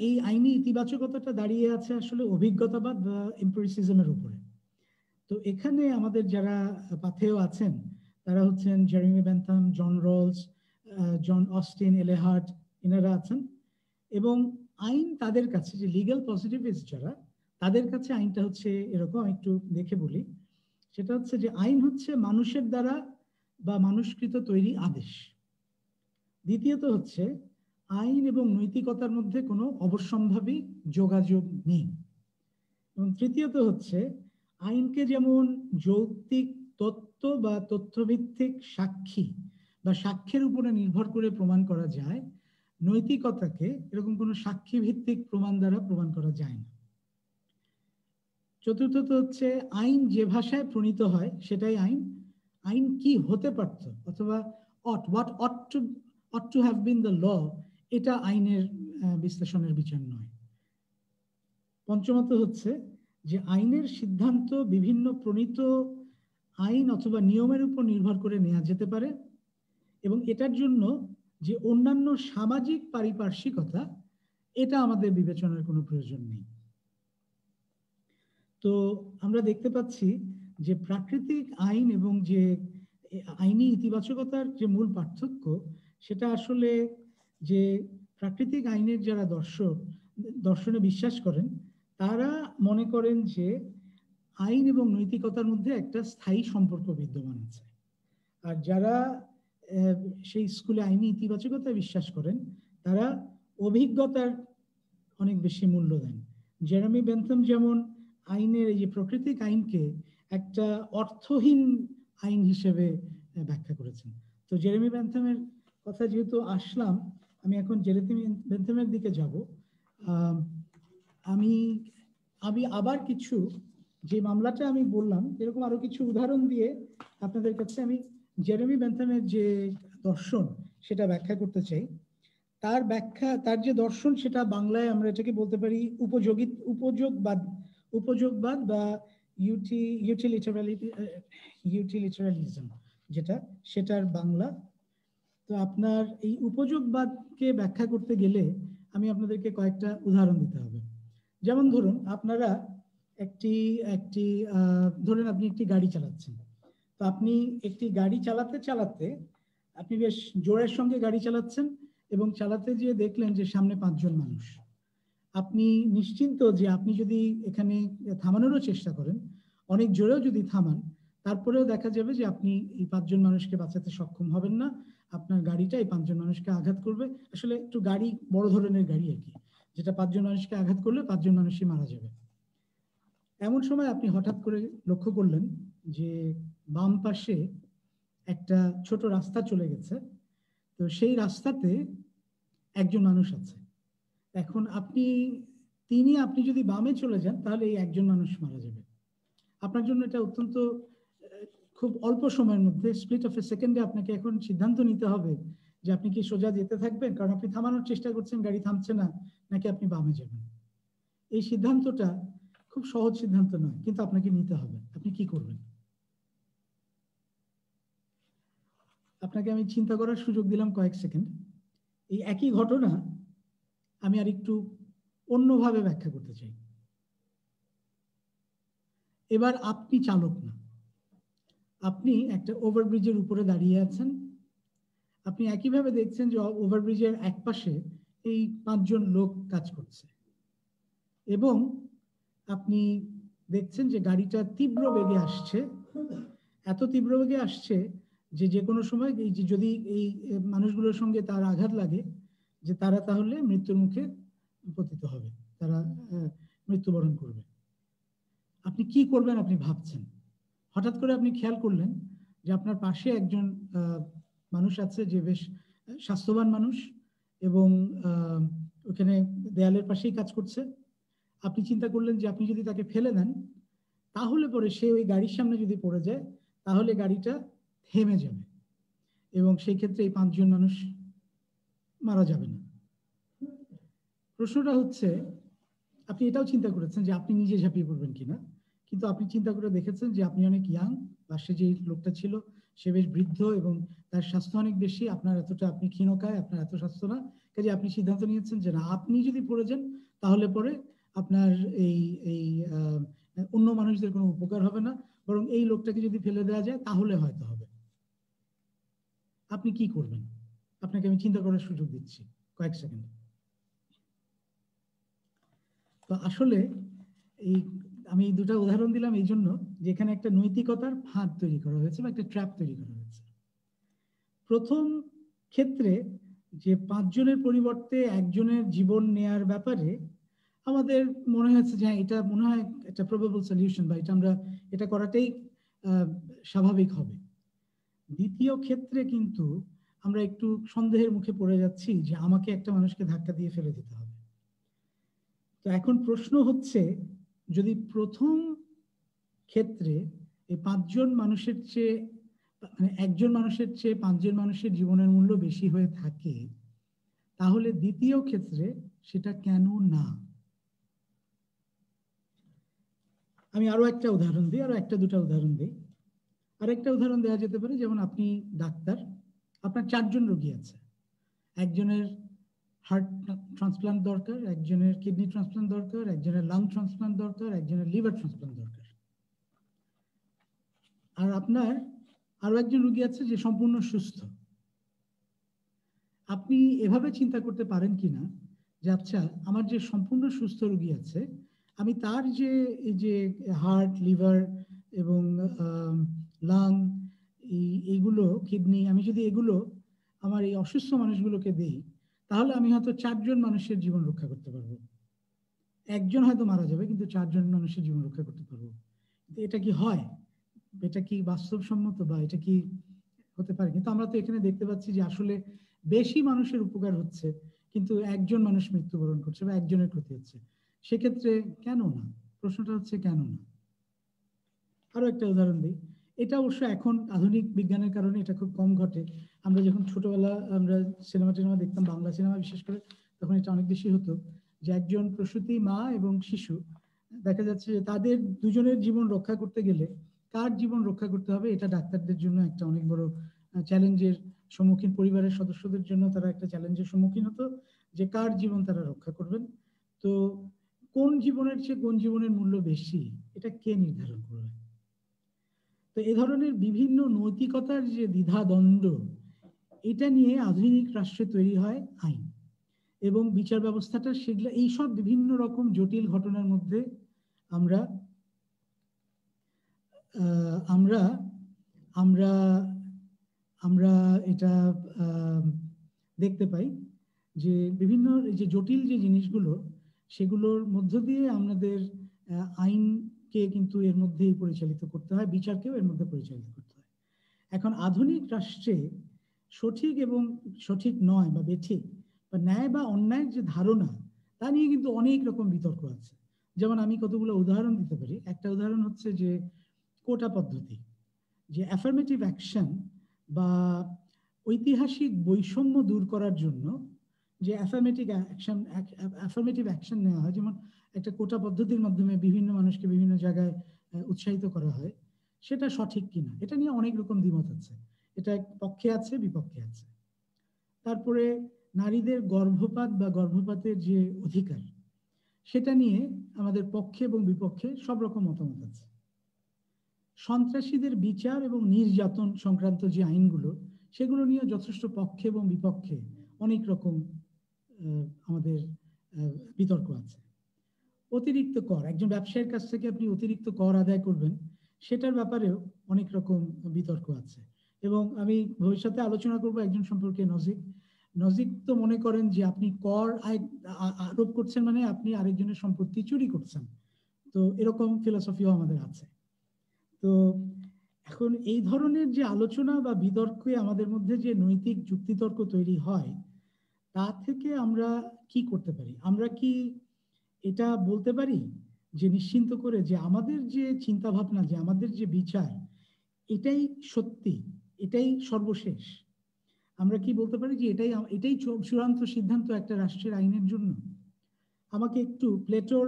এই আইনি ইতিবাচকতাটা দাঁড়িয়ে আছে আসলে অভিজ্ঞতাবাদ বা এমপিরিসিজমের উপরে। তো এখানে আমাদের যারা পাথেয় আছেন, তারা হচ্ছেন জেরেমি বেন্থাম, জন রলস, জন অস্টিন, এলেহার্ট, এনারা আছেন। এবং আইন তাদের কাছে, যে লিগ্যাল পজিটিভিস্ট যারা, তাদের কাছে আইনটা হচ্ছে এরকম, একটু দেখে বলি। সেটা হচ্ছে যে আইন হচ্ছে মানুষের দ্বারা বা মানুষকৃত তৈরি আদেশ। দ্বিতীয়ত হচ্ছে আইন এবং নৈতিকতার মধ্যে কোনো অবশ্যম্ভাবী যোগাযোগ নেই। এবং তৃতীয়ত হচ্ছে আইনকে যেমন যৌক্তিক তত্ত্ব বা তথ্যভিত্তিক সাক্ষী বা সাক্ষ্যের উপরে নির্ভর করে প্রমাণ করা যায়, নৈতিকতাকে এরকম কোনো সাক্ষী ভিত্তিক প্রমাণ দ্বারা প্রমাণ করা যায় না। চতুর্থত হচ্ছে আইন যে ভাষায় প্রণীত হয় সেটাই আইন। আইন কি হতে পারত অথবা ought to have been the law, এটা আইনের বিশ্লেষণের বিচার নয়। পঞ্চমত হচ্ছে যে আইনের সিদ্ধান্ত বিভিন্ন প্রণীত আইন অথবা নিয়মের উপর নির্ভর করে নেওয়া যেতে পারে, এবং এটার জন্য যে অন্যান্য সামাজিক পারিপার্শ্বিকতা, এটা আমাদের বিবেচনার কোনো প্রয়োজন নেই। তো আমরা দেখতে পাচ্ছি যে প্রাকৃতিক আইন এবং যে আইনি ইতিবাচকতার যে মূল পার্থক্য, সেটা আসলে যে প্রাকৃতিক আইনের যারা দর্শনে বিশ্বাস করেন, তারা মনে করেন যে আইন এবং নৈতিকতার মধ্যে একটা স্থায়ী সম্পর্ক বিদ্যমান আছে। আর যারা সেই স্কুলে আইনি ইতিবাচকতায় বিশ্বাস করেন, তারা অভিজ্ঞতার অনেক বেশি মূল্য দেন। জেরেমি বেন্থাম যেমন আইনের এই যে প্রাকৃতিক আইনকে একটা অর্থহীন আইন হিসেবে ব্যাখ্যা করেছেন। তো জেরেমি বেন্থামের কথা যেহেতু আসলাম, আমি এখন জেরেমি বেন্থামের দিকে যাব। আমি আবার কিছু যে মামলাটা আমি বললাম, এরকম আরো কিছু উদাহরণ দিয়ে আপনাদের কাছে আমি জেরেমি বেন্থামের যে দর্শন সেটা ব্যাখ্যা করতে চাই। তার যে দর্শন, সেটা বাংলায় আমরা এটাকে বলতে পারি উপযোগবাদ বা ইউটিলিটারিয়ালিজম, সেটার বাংলা। তো আপনার এই উপযোগবাদকে ব্যাখ্যা করতে গেলে আমি আপনাদেরকে কয়েকটা উদাহরণ দিতে হবে। যেমন ধরুন, আপনারা ধরুন আপনি একটি গাড়ি চালাচ্ছেন। তো আপনি একটি গাড়ি চালাতে চালাতে আপনি বেশ জোরের সঙ্গে গাড়ি চালাচ্ছেন এবং চালাতে গিয়ে দেখলেন যে সামনে 5 জন মানুষ। আপনি নিশ্চিন্ত যে আপনি যদি এখানে থামানোরও চেষ্টা করেন, অনেক জোরেও যদি থামান, তারপরেও দেখা যাবে যে আপনি এই 5 জন মানুষকে বাঁচাতে সক্ষম হবেন না। আপনার গাড়িটা এই 5 জন মানুষকে আঘাত করবে। আসলে একটু গাড়ি বড় ধরনের গাড়ি আর কি, যেটা 5 জন মানুষকে আঘাত করলে 5 জন মানুষই মারা যাবে। এমন সময় আপনি হঠাৎ করে লক্ষ্য করলেন যে বাম পাশে একটা ছোট রাস্তা চলে গেছে। তো সেই রাস্তাতে একজন মানুষ আছে। এখন আপনি যদি বামে চলে যান তাহলে এই একজন মানুষ মারা যাবে। আপনার জন্য এটা অত্যন্ত খুব অল্প সময়ের মধ্যে, স্প্লিট অফ এ সেকেন্ডে আপনাকে এখন সিদ্ধান্ত নিতে হবে যে আপনি কি সোজা যেতে থাকবেন, কারণ আপনি থামানোর চেষ্টা করছেন, গাড়ি থামছে না, নাকি আপনি বামে যাবেন। এই সিদ্ধান্তটা খুব সহজ সিদ্ধান্ত নয়, কিন্তু আপনাকে নিতে হবে। আপনি কি করবেন? আপনাকে আমি চিন্তা করার সুযোগ দিলাম কয়েক সেকেন্ড। এই একই ঘটনা আমি আর একটু অন্যভাবে ব্যাখ্যা করতে চাই। এবার আপনি চালক না, আপনি একটা ওভারব্রিজের উপরে দাঁড়িয়ে আছেন। আপনি একইভাবে দেখছেন যে ওভারব্রিজের এক পাশে এই 5 জন লোক কাজ করছে এবং আপনি দেখছেন যে গাড়িটা তীব্র বেগে আসছে, এত তীব্র বেগে আসছে যে যে কোনো সময় এই যে যদি এই মানুষগুলোর সঙ্গে তার আঘাত লাগে, যে তারা তাহলে মৃত্যুর মুখে পতিত হবে, তারা মৃত্যুবরণ করবে। আপনি কি করবেন আপনি ভাবছেন। হঠাৎ করে আপনি খেয়াল করলেন যে আপনার পাশে একজন মানুষ আছে যে বেশ স্বাস্থ্যবান মানুষ এবং ওখানে দেয়ালের পাশেই কাজ করছে। আপনি চিন্তা করলেন যে আপনি যদি তাকে ফেলে দেন তাহলে পরে সে ওই গাড়ির সামনে যদি পড়ে যায় তাহলে গাড়িটা থেমে যাবে এবং সেই ক্ষেত্রে এই 5 জন মানুষ মারা যাবে না। প্রশ্নটা হচ্ছে, আপনি এটাও চিন্তা করেছেন যে আপনি নিজে ঝাঁপিয়ে পড়বেন কিনা, কিন্তু আপনি চিন্তা করে দেখেছেন যে আপনি অনেক ইয়াং, পাশে যে লোকটা ছিল সে বেশ বৃদ্ধ এবং তার স্বাস্থ্য অনেক বেশি, আপনার এতটা, আপনি ক্ষীণকায়, আপনার এত স্বাস্থ্য না। কাজে আপনি সিদ্ধান্ত নিয়েছেন যে না, আপনি যদি পড়ে যান তাহলে পরে আপনার এই এই অন্য মানুষদের কোনো উপকার হবে না, বরং এই লোকটাকে যদি ফেলে দেওয়া যায় তাহলে হয়তো হবে। আপনি কি করবেন? আপনাকে আমি চিন্তা করার সুযোগ দিচ্ছি কয়েক সেকেন্ড। তো আসলে এই আমি দুটা উদাহরণ দিলাম এই জন্য যে এখানে একটা নৈতিকতার ফাঁদ তৈরি করা হয়েছে বা একটা ট্র্যাপ তৈরি করা হয়েছে। প্রথম ক্ষেত্রে যে 5 জনের পরিবর্তে একজনের জীবন নেয়ার ব্যাপারে আমাদের মনে হয়েছে যে এটা মনে হয় একটা প্রবাবল সলিউশন, বা এটা করাটাই স্বাভাবিক হবে। দ্বিতীয় ক্ষেত্রে কিন্তু আমরা একটু সন্দেহের মুখে পড়ে যাচ্ছি যে আমাকে একটা মানুষকে ধাক্কা দিয়ে ফেলে দিতে হবে। তো এখন প্রশ্ন হচ্ছে, যদি প্রথম ক্ষেত্রে এই 5 জন মানুষের চেয়ে, মানে একজন মানুষের চেয়ে 5 জন মানুষের জীবনের মূল্য বেশি হয়ে থাকে, তাহলে দ্বিতীয় ক্ষেত্রে সেটা কেন না? আমি আরো একটা উদাহরণ দিই, আরো একটা দুটা উদাহরণ দিই। আরেকটা উদাহরণ দেওয়া যেতে পারে, যেমন আপনি ডাক্তার, আপনার 4 জন রোগী আছে। একজনের হার্ট ট্রান্সপ্লান্ট দরকার, একজনের কিডনি ট্রান্সপ্লান্ট দরকার, একজনের লাং ট্রান্সপ্লান্ট দরকার, একজনের লিভার ট্রান্সপ্লান্ট দরকার। আর আপনার আরো একজন রোগী আছে যে সম্পূর্ণ সুস্থ। আপনি এভাবে চিন্তা করতে পারেন কিনা যে আচ্ছা, আমার যে সম্পূর্ণ সুস্থ রোগী আছে, আমি তার যে এই যে হার্ট, লিভার এবং লাং, এইগুলো, কিডনি, আমি যদি এগুলো আমার এই অসুস্থ মানুষগুলোকে দিই, তাহলে আমি হয়তো 4 জন মানুষের জীবন রক্ষা করতে পারবো। একজন হয়তো মারা যাবে, কিন্তু 4 জন মানুষের জীবন রক্ষা করতে পারবো। এটা কি হয়? এটা কি বাস্তবসম্মত, বা এটা কি হতে পারে? কিন্তু আমরা তো এখানে দেখতে পাচ্ছি যে আসলে বেশি মানুষের উপকার হচ্ছে, কিন্তু একজন মানুষ মৃত্যুবরণ করছে বা একজনের ক্ষতি হচ্ছে। সেক্ষেত্রে কেন না? প্রশ্নটা হচ্ছে কেন না। আরো একটা উদাহরণ দিই। এটা অবশ্য এখন আধুনিক বিজ্ঞানের কারণে এটা খুব কম ঘটে। আমরা যখন ছোটবেলা আমরা সিনেমা টিনেমা দেখতাম, বাংলা সিনেমা বিশেষ করে, তখন এটা অনেক বেশি হতো যে একজন প্রসূতি মা এবং শিশু, দেখা যাচ্ছে যে তাদের দুজনের জীবন রক্ষা করতে গেলে কার জীবন রক্ষা করতে হবে, এটা ডাক্তারদের জন্য একটা অনেক বড় চ্যালেঞ্জের সম্মুখীন, পরিবারের সদস্যদের জন্য তারা একটা চ্যালেঞ্জের সম্মুখীন হতো যে কার জীবন তারা রক্ষা করবেন। তো কোন জীবনের চেয়ে কোন জীবনের মূল্য বেশি, এটা কে নির্ধারণ করবে? তো এ ধরনের বিভিন্ন নৈতিকতার যে দ্বিধাদ্বন্দ্ব, এটা নিয়ে আধুনিক রাষ্ট্রে তৈরি হয় আইন এবং বিচার ব্যবস্থাটা, সেগুলো এইসব বিভিন্ন রকম জটিল ঘটনার মধ্যে আমরা আমরা আমরা আমরা এটা দেখতে পাই যে বিভিন্ন যে জটিল যে জিনিসগুলো, সেগুলোর মধ্য দিয়ে আমাদের আইনকে কিন্তু এর মধ্যেই পরিচালিত করতে হয়, বিচারকেও এর মধ্যে পরিচালিত করতে হয়। এখন আধুনিক রাষ্ট্রে সঠিক এবং সঠিক নয় বা বেঠিক বা ন্যায় বা অন্যায়ের যে ধারণা, তা নিয়ে কিন্তু অনেক রকম বিতর্ক আছে। যেমন আমি কতগুলো উদাহরণ দিতে পারি। একটা উদাহরণ হচ্ছে যে কোটা পদ্ধতি, যে অ্যাফার্মেটিভ অ্যাকশন বা ঐতিহাসিক বৈষম্য দূর করার জন্য যে অ্যাফার্মেটিভ অ্যাকশন নেওয়া হয়, যেমন একটা কোটা পদ্ধতির মাধ্যমে বিভিন্ন মানুষকে বিভিন্ন জায়গায় উৎসাহিত করা হয়, সেটা সঠিক কিনা এটা নিয়ে অনেক রকম দ্বিমত আছে। এটা পক্ষে আছে, বিপক্ষে আছে। তারপরে নারীদের গর্ভপাত বা গর্ভপাতের যে অধিকার, সেটা নিয়ে আমাদের পক্ষে এবং বিপক্ষে সব রকম মতামত আছে। সন্ত্রাসীদের বিচার এবং নির্যাতন সংক্রান্ত যে আইনগুলো, সেগুলো নিয়ে যথেষ্ট পক্ষে এবং বিপক্ষে অনেক রকম আমাদের বিতর্ক আছে। অতিরিক্ত কর, একজন ব্যবসায়ীর কাছ থেকে আপনি অতিরিক্ত কর আদায় করবেন, সেটার ব্যাপারেও অনেক রকম বিতর্ক আছে। এবং আমি ভবিষ্যতে আলোচনা করব একজন সম্পর্কে, নজিক। নজিক তো মনে করেন যে আপনি কর আরোপ করছেন মানে আপনি আরেকজনের সম্পত্তি চুরি করছেন। তো এরকম ফিলসফিও আমাদের আছে। তো এখন এই ধরনের যে আলোচনা বা বিতর্কে আমাদের মধ্যে যে নৈতিক যুক্তিতর্ক তৈরি হয়, তা থেকে আমরা কি করতে পারি? আমরা কি এটা বলতে পারি যে নিশ্চিন্ত করে যে আমাদের যে চিন্তা ভাবনা, যে আমাদের যে বিচার, এটাই সত্যি, এটাই সর্বশেষ? আমরা কি বলতে পারি যে এটাই এটাই চূড়ান্ত সিদ্ধান্ত একটা রাষ্ট্রের আইনের জন্য? আমাকে একটু প্লেটোর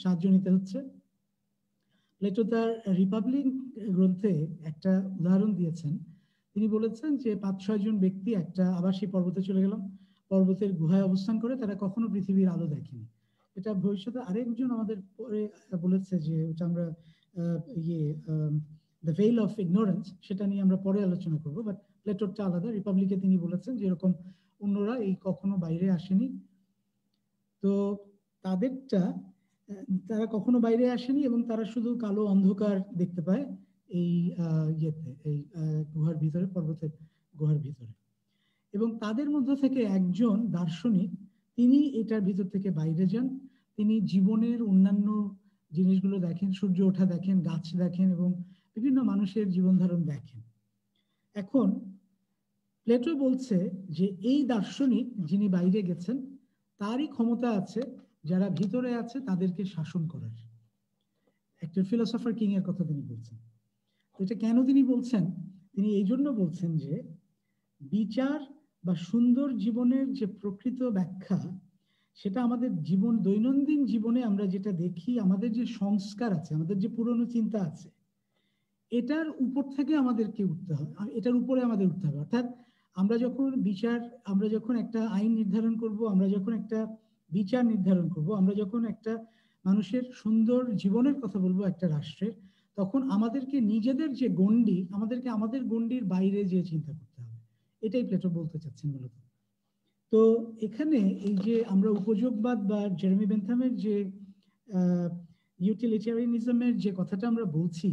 সাহায্য নিতে হচ্ছে। প্লেটো তার রিপাবলিক গ্রন্থে একটা উদাহরণ দিয়েছেন। তিনি বলেছেন যে 5-6 জন ব্যক্তি একটা আবাসী পর্বতে চলে গেলাম, পর্বতের গুহায় অবস্থান করে তারা কখনো পৃথিবীর আলো দেখেনি। এটা ভবিষ্যতে আরেকজন আমাদের পরে বলেছে যে ওটা আমরা দ্য ভেইল অফ ইগনোরেন্স, সেটা নিয়ে আমরা পরে আলোচনা করবো। বাট প্লেটোরটা আলাদা। রিপাবলিকে তিনি বলেছেন যে এরকম অন্যরা এই কখনো বাইরে আসেনি, তো তাদেরটা তারা কখনো বাইরে আসেনি এবং তারা শুধু কালো অন্ধকার দেখতে পায় এই এই গুহার ভিতরে, পর্বতের গুহার ভিতরে। এবং তাদের মধ্যে থেকে একজন দার্শনিক, তিনি এটার ভিতর থেকে বাইরে যান। তিনি জীবনের অন্যান্য জিনিসগুলো দেখেন, সূর্য ওঠা দেখেন, গাছ দেখেন এবং বিভিন্ন মানুষের জীবন ধারণ দেখেন। এখন প্লেটো বলছে যে এই দার্শনিক যিনি বাইরে গেছেন, তারই ক্ষমতা আছে যারা ভিতরে আছে তাদেরকে শাসন করার। একটা ফিলোসফার কিং এর কথা তিনি বলছেন। এটা কেন তিনি বলছেন? তিনি এই জন্য বলছেন যে বিচার বা সুন্দর জীবনের যে প্রকৃত ব্যাখ্যা, সেটা আমাদের জীবন, দৈনন্দিন জীবনে আমরা যেটা দেখি, আমাদের যে সংস্কার আছে, আমাদের যে পুরনো চিন্তা আছে, এটার উপর থেকে আমাদেরকে উঠতে হবে, এটার উপরে আমাদের উঠতে হবে। অর্থাৎ আমরা যখন বিচার, আমরা যখন একটা আইন নির্ধারণ করব, আমরা যখন একটা বিচার নির্ধারণ করব, আমরা যখন একটা মানুষের সুন্দর জীবনের কথা বলবো একটা রাষ্ট্রের, তখন আমাদেরকে নিজেদের যে গণ্ডি, আমাদেরকে আমাদের গণ্ডির বাইরে যে চিন্তা করতে হবে। এটাই প্লেটো বলতে চাচ্ছেন মূলত। তো এখানে এই যে আমরা উপযোগবাদ বা জেরেমি বেন্থামের যে ইউটিলিটারিয়ানিজমের যে কথাটা আমরা বলছি,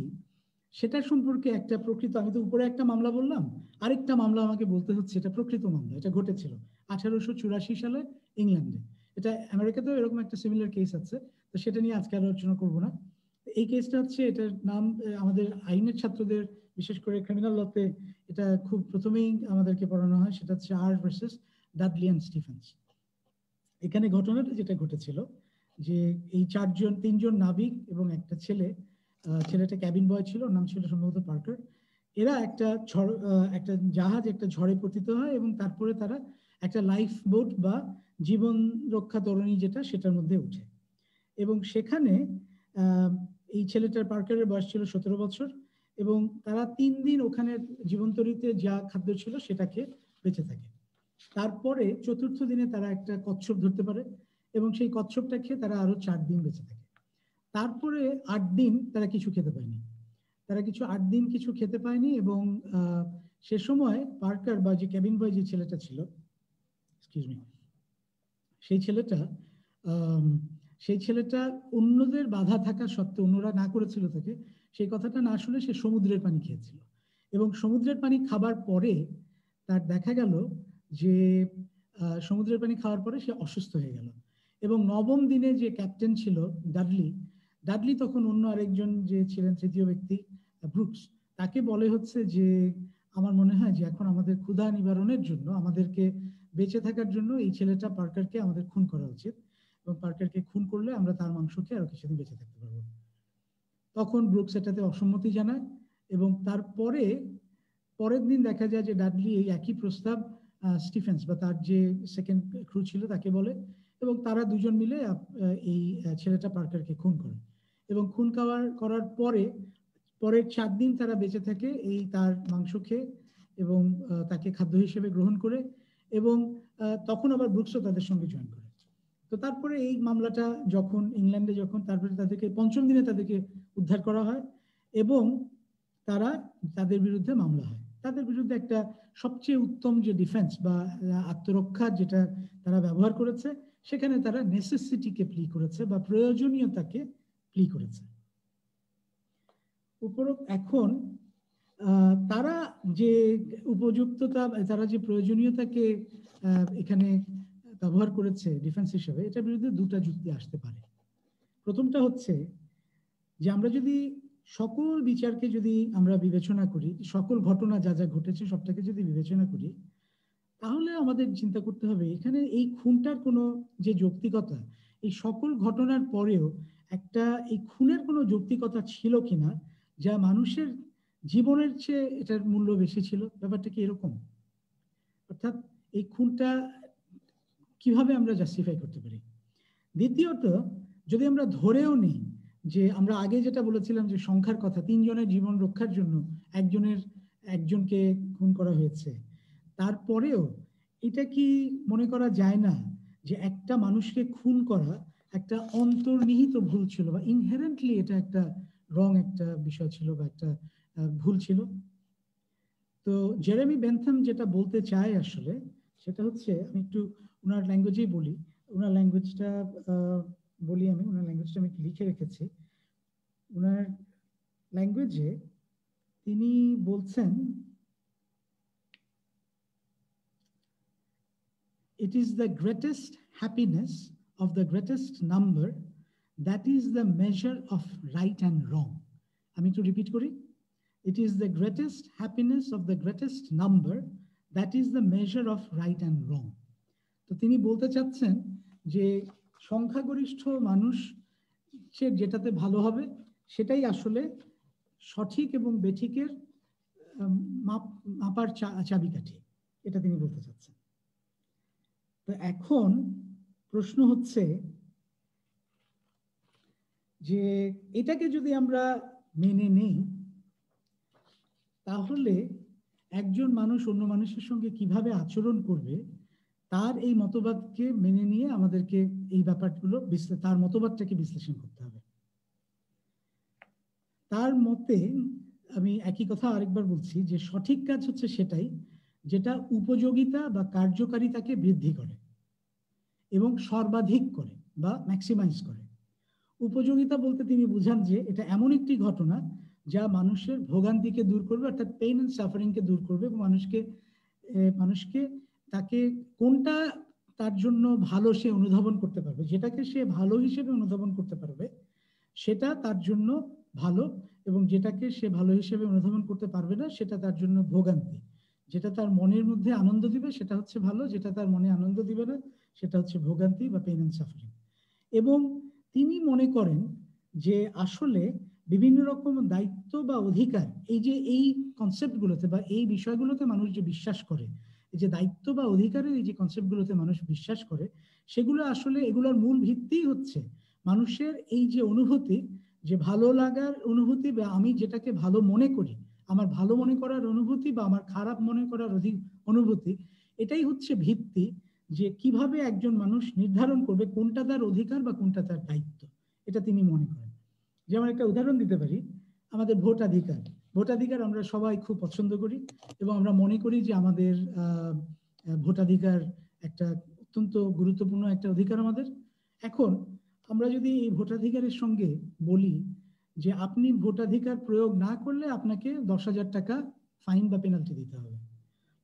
সেটা সম্পর্কে একটা প্রকৃত, আমি তো উপরে একটা মামলা বললাম, আরেকটা মামলা আমাকে বলতে হচ্ছে এটা প্রকৃত মামলা। এটা ঘটেছিল 1884 সালে ইংল্যান্ডে। এটা আমেরিকাতেও এরকম একটা সিমিলার কেস আছে, তো সেটা নিয়ে আজকে আলোচনা করবো না। এই কেসটা হচ্ছে, এটার নাম আমাদের আইনের ছাত্রদের, বিশেষ করে ক্রিমিনাল লতে, এটা খুব প্রথমেই আমাদেরকে পড়ানো হয়। সেটা হচ্ছে আর ভার্সেস ডাডলি অ্যান্ড স্টিফেন্স। এখানে ঘটনাটা যেটা ঘটেছিল যে এই তিনজন নাবিক এবং একটা ছেলে, ছেলেটা ক্যাবিন বয় ছিল, নাম ছিল সম্ভবত পার্কার। এরা একটা জাহাজ একটা ঝড়ে পতিত হয় এবং তারপরে তারা একটা লাইফ বোট বা জীবন রক্ষা তরণী যেটা, সেটার মধ্যে উঠে। এবং সেখানে এই ছেলেটার, পার্কারের বয়স ছিল 17 বছর এবং তারা 3 দিন ওখানে জীবনতরীতে যা খাদ্য ছিল সেটাকে বেঁচে থাকে। তারপরে চতুর্থ দিনে তারা একটা কচ্ছপ ধরতে পারে এবং সেই কচ্ছপটা খেয়ে তারা আরো 4 দিন বেঁচে থাকে। তারপরে 8 দিন তারা কিছু খেতে পায়নি। তারা কিছু 8 দিন কিছু খেতে পায়নি, এবং সে সময় পার্কার বা যে কেবিন বয় যে ছেলেটা ছিল, এক্সকিউজ মি, সেই ছেলেটা সেই ছেলেটা অন্যদের বাধা থাকা সত্ত্বেও, অন্যরা না করেছিল তাকে, সেই কথাটা না শুনে সে সমুদ্রের পানি খেয়েছিল। এবং সমুদ্রের পানি খাবার পরে তার দেখা গেল যে সমুদ্রের পানি খাওয়ার পরে সে অসুস্থ হয়ে গেল। এবং 9ম দিনে যে ক্যাপ্টেন ছিল ডাডলি, ডাডলি তখন অন্য আরেকজন যে ছিলেন তৃতীয় ব্যক্তি ব্রুকস, তাকে বলে হচ্ছে যে আমার মনে হয় যে এখন আমাদের ক্ষুধা নিবারণের জন্য, আমাদেরকে বেঁচে থাকার জন্য এই ছেলেটা পার্কারকে আমাদের খুন করা উচিত, এবং পার্কারকে খুন করলে আমরা তার মাংস খেয়ে আরো কিছুদিন বেঁচে থাকতে পারবো। তখন ব্রুকস এটাতে অসম্মতি জানায়, এবং তারপরে পরের দিন দেখা যায় যে ডাডলি এই একই প্রস্তাব স্টিফেন্স বা তার যে সেকেন্ড ক্রু ছিল তাকে বলে, এবং তারা দুজন মিলে এই ছেলেটা পার্কারকে খুন করে। এবং খুন করার পরে পরের 4 দিন তারা বেঁচে থাকে এই তার মাংস খেয়ে, এবং তাকে খাদ্য হিসেবে গ্রহণ করে, এবং তখন আবার ব্রুকসও তাদের সঙ্গে জয়েন করে। তো তারপরে এই মামলাটা যখন ইংল্যান্ডে, যখন তারপরে তাদেরকে 5ম দিনে তাদেরকে উদ্ধার করা হয়, এবং তাদের বিরুদ্ধে মামলা হয়। তাদের বিরুদ্ধে একটা সবচেয়ে উত্তম যে ডিফেন্স বা আত্মরক্ষা যেটা তারা ব্যবহার করেছে, সেখানে তারা নেসেসিটিকে প্লি করেছে বা প্রয়োজনীয়তাকে প্লি করেছে। এখন তারা যে উপযুক্ততা, তারা যে প্রয়োজনীয়তাকে এখানে ব্যবহার করেছে ডিফেন্স হিসেবে, এটার বিরুদ্ধে 2টা যুক্তি আসতে পারে। প্রথমটা হচ্ছে যে আমরা যদি সকল বিচারকে যদি আমরা বিবেচনা করি, সকল ঘটনা যা যা ঘটেছে সবটাকে যদি বিবেচনা করি, তাহলে আমাদের চিন্তা করতে হবে এখানে এই খুনটার কোনো যে যৌক্তিকতা, এই সকল ঘটনার পরেও একটা এই খুনের কোনো যৌক্তিকতা ছিল কিনা, যা মানুষের জীবনের চেয়ে এটার মূল্য বেশি ছিল। ব্যাপারটা কি এরকম? অর্থাৎ এই খুনটা কিভাবে আমরা জাস্টিফাই করতে পারি? দ্বিতীয়ত, যদি আমরা ধরেও নিই যে আমরা আগে যেটা বলেছিলাম যে সংখ্যার কথা, 3 জনের জীবন রক্ষার জন্য একজনকে খুন করা হয়েছে, তারপরেও এটা কি মনে করা যায় না যে একটা মানুষকে খুন করা একটা অন্তর্নিহিত ভুল ছিল, বা ইনহেরেন্টলি এটা একটা রং একটা বিষয় ছিল, বা একটা ভুল ছিল? তো জেরেমি বেন্থাম যেটা বলতে চায় আসলে সেটা হচ্ছে, আমি একটু ওনার ল্যাঙ্গুয়েজেই বলি, ওনার ল্যাঙ্গুয়েজটা আমি লিখে রেখেছি। ওনার ল্যাঙ্গুয়েজে তিনি বলছেন, it is the greatest happiness of the greatest number that is the measure of right and wrong. আমি একটু রিপিট করি, it is the greatest happiness of the greatest number that is the measure of right and wrong. তো তিনি বলতে চাচ্ছেন যে সংখ্যাগরিষ্ঠ মানুষ সে যেটাতে ভালো হবে সেটাই আসলে সঠিক এবং বেঠিকের মাপার চাবিকাঠি, এটা তিনি বলতে চাচ্ছেন। তো এখন প্রশ্ন হচ্ছে যে এটাকে যদি আমরা মেনে নেই, তাহলে একজন মানুষ অন্য মানুষের সঙ্গে কিভাবে আচরণ করবে, তার এই মতবাদকে মেনে নিয়ে আমাদেরকে এই ব্যাপারগুলো তার মতবাদটাকে বিশ্লেষণ করতে হবে। তার মতে আমি একই কথা আরেকবার বলছি যে সঠিক কাজ হচ্ছে সেটাই যেটা উপযোগিতা বা কার্যকারিতাকে বৃদ্ধি করে এবং সর্বাধিক করে বা ম্যাক্সিমাইজ করে। উপযোগিতা বলতে তিনি বুঝান যে এটা এমন একটি ঘটনা যা মানুষের ভোগান্তিকে দূর করবে, অর্থাৎ পেইন এন্ড সাফারিংকে দূর করবে, এবং মানুষকে তাকে কোনটা তার জন্য ভালো সে অনুধাবন করতে পারবে, যেটাকে সে ভালো হিসেবে অনুধাবন করতে পারবে সেটা তার জন্য ভালো, এবং যেটাকে সে ভালো হিসেবে অনুধাবন করতে পারবে না সেটা তার জন্য ভোগান্তি। যেটা তার মনের মধ্যে আনন্দ দিবে সেটা হচ্ছে ভালো, যেটা তার মনে আনন্দ দিবে না সেটা হচ্ছে ভোগান্তি বা পেইন এন্ড সাফারিং। এবং তিনি মনে করেন যে আসলে বিভিন্ন রকম দায়িত্ব বা অধিকার, এই কনসেপ্টগুলোতে বা এই বিষয়গুলোতে মানুষ যে বিশ্বাস করে, এই যে দায়িত্ব বা অধিকারের এই যে কনসেপ্টগুলোতে মানুষ বিশ্বাস করে, সেগুলো আসলে এগুলোর মূল ভিত্তি হচ্ছে মানুষের এই যে অনুভূতি, যে ভালো লাগার অনুভূতি বা আমি যেটাকে ভালো মনে করি, আমার ভালো মনে করার অনুভূতি বা আমার খারাপ মনে করার অনুভূতি, এটাই হচ্ছে ভিত্তি যে কিভাবে একজন মানুষ নির্ধারণ করবে কোনটা তার অধিকার বা কোনটা তার দায়িত্ব। এটা তিনি মনে করেন। যেমন একটা উদাহরণ দিতে পারি, আমাদের ভোটাধিকার। ভোটাধিকার আমরা সবাই খুব পছন্দ করি এবং আমরা মনে করি যে আমাদের ভোটাধিকার একটা অত্যন্ত গুরুত্বপূর্ণ একটা অধিকার আমাদের। এখন আমরা যদি এই ভোটাধিকারের সঙ্গে বলি যে আপনি ভোটাধিকার প্রয়োগ না করলে আপনাকে 10,000 টাকা ফাইন বা পেনাল্টি দিতে হবে,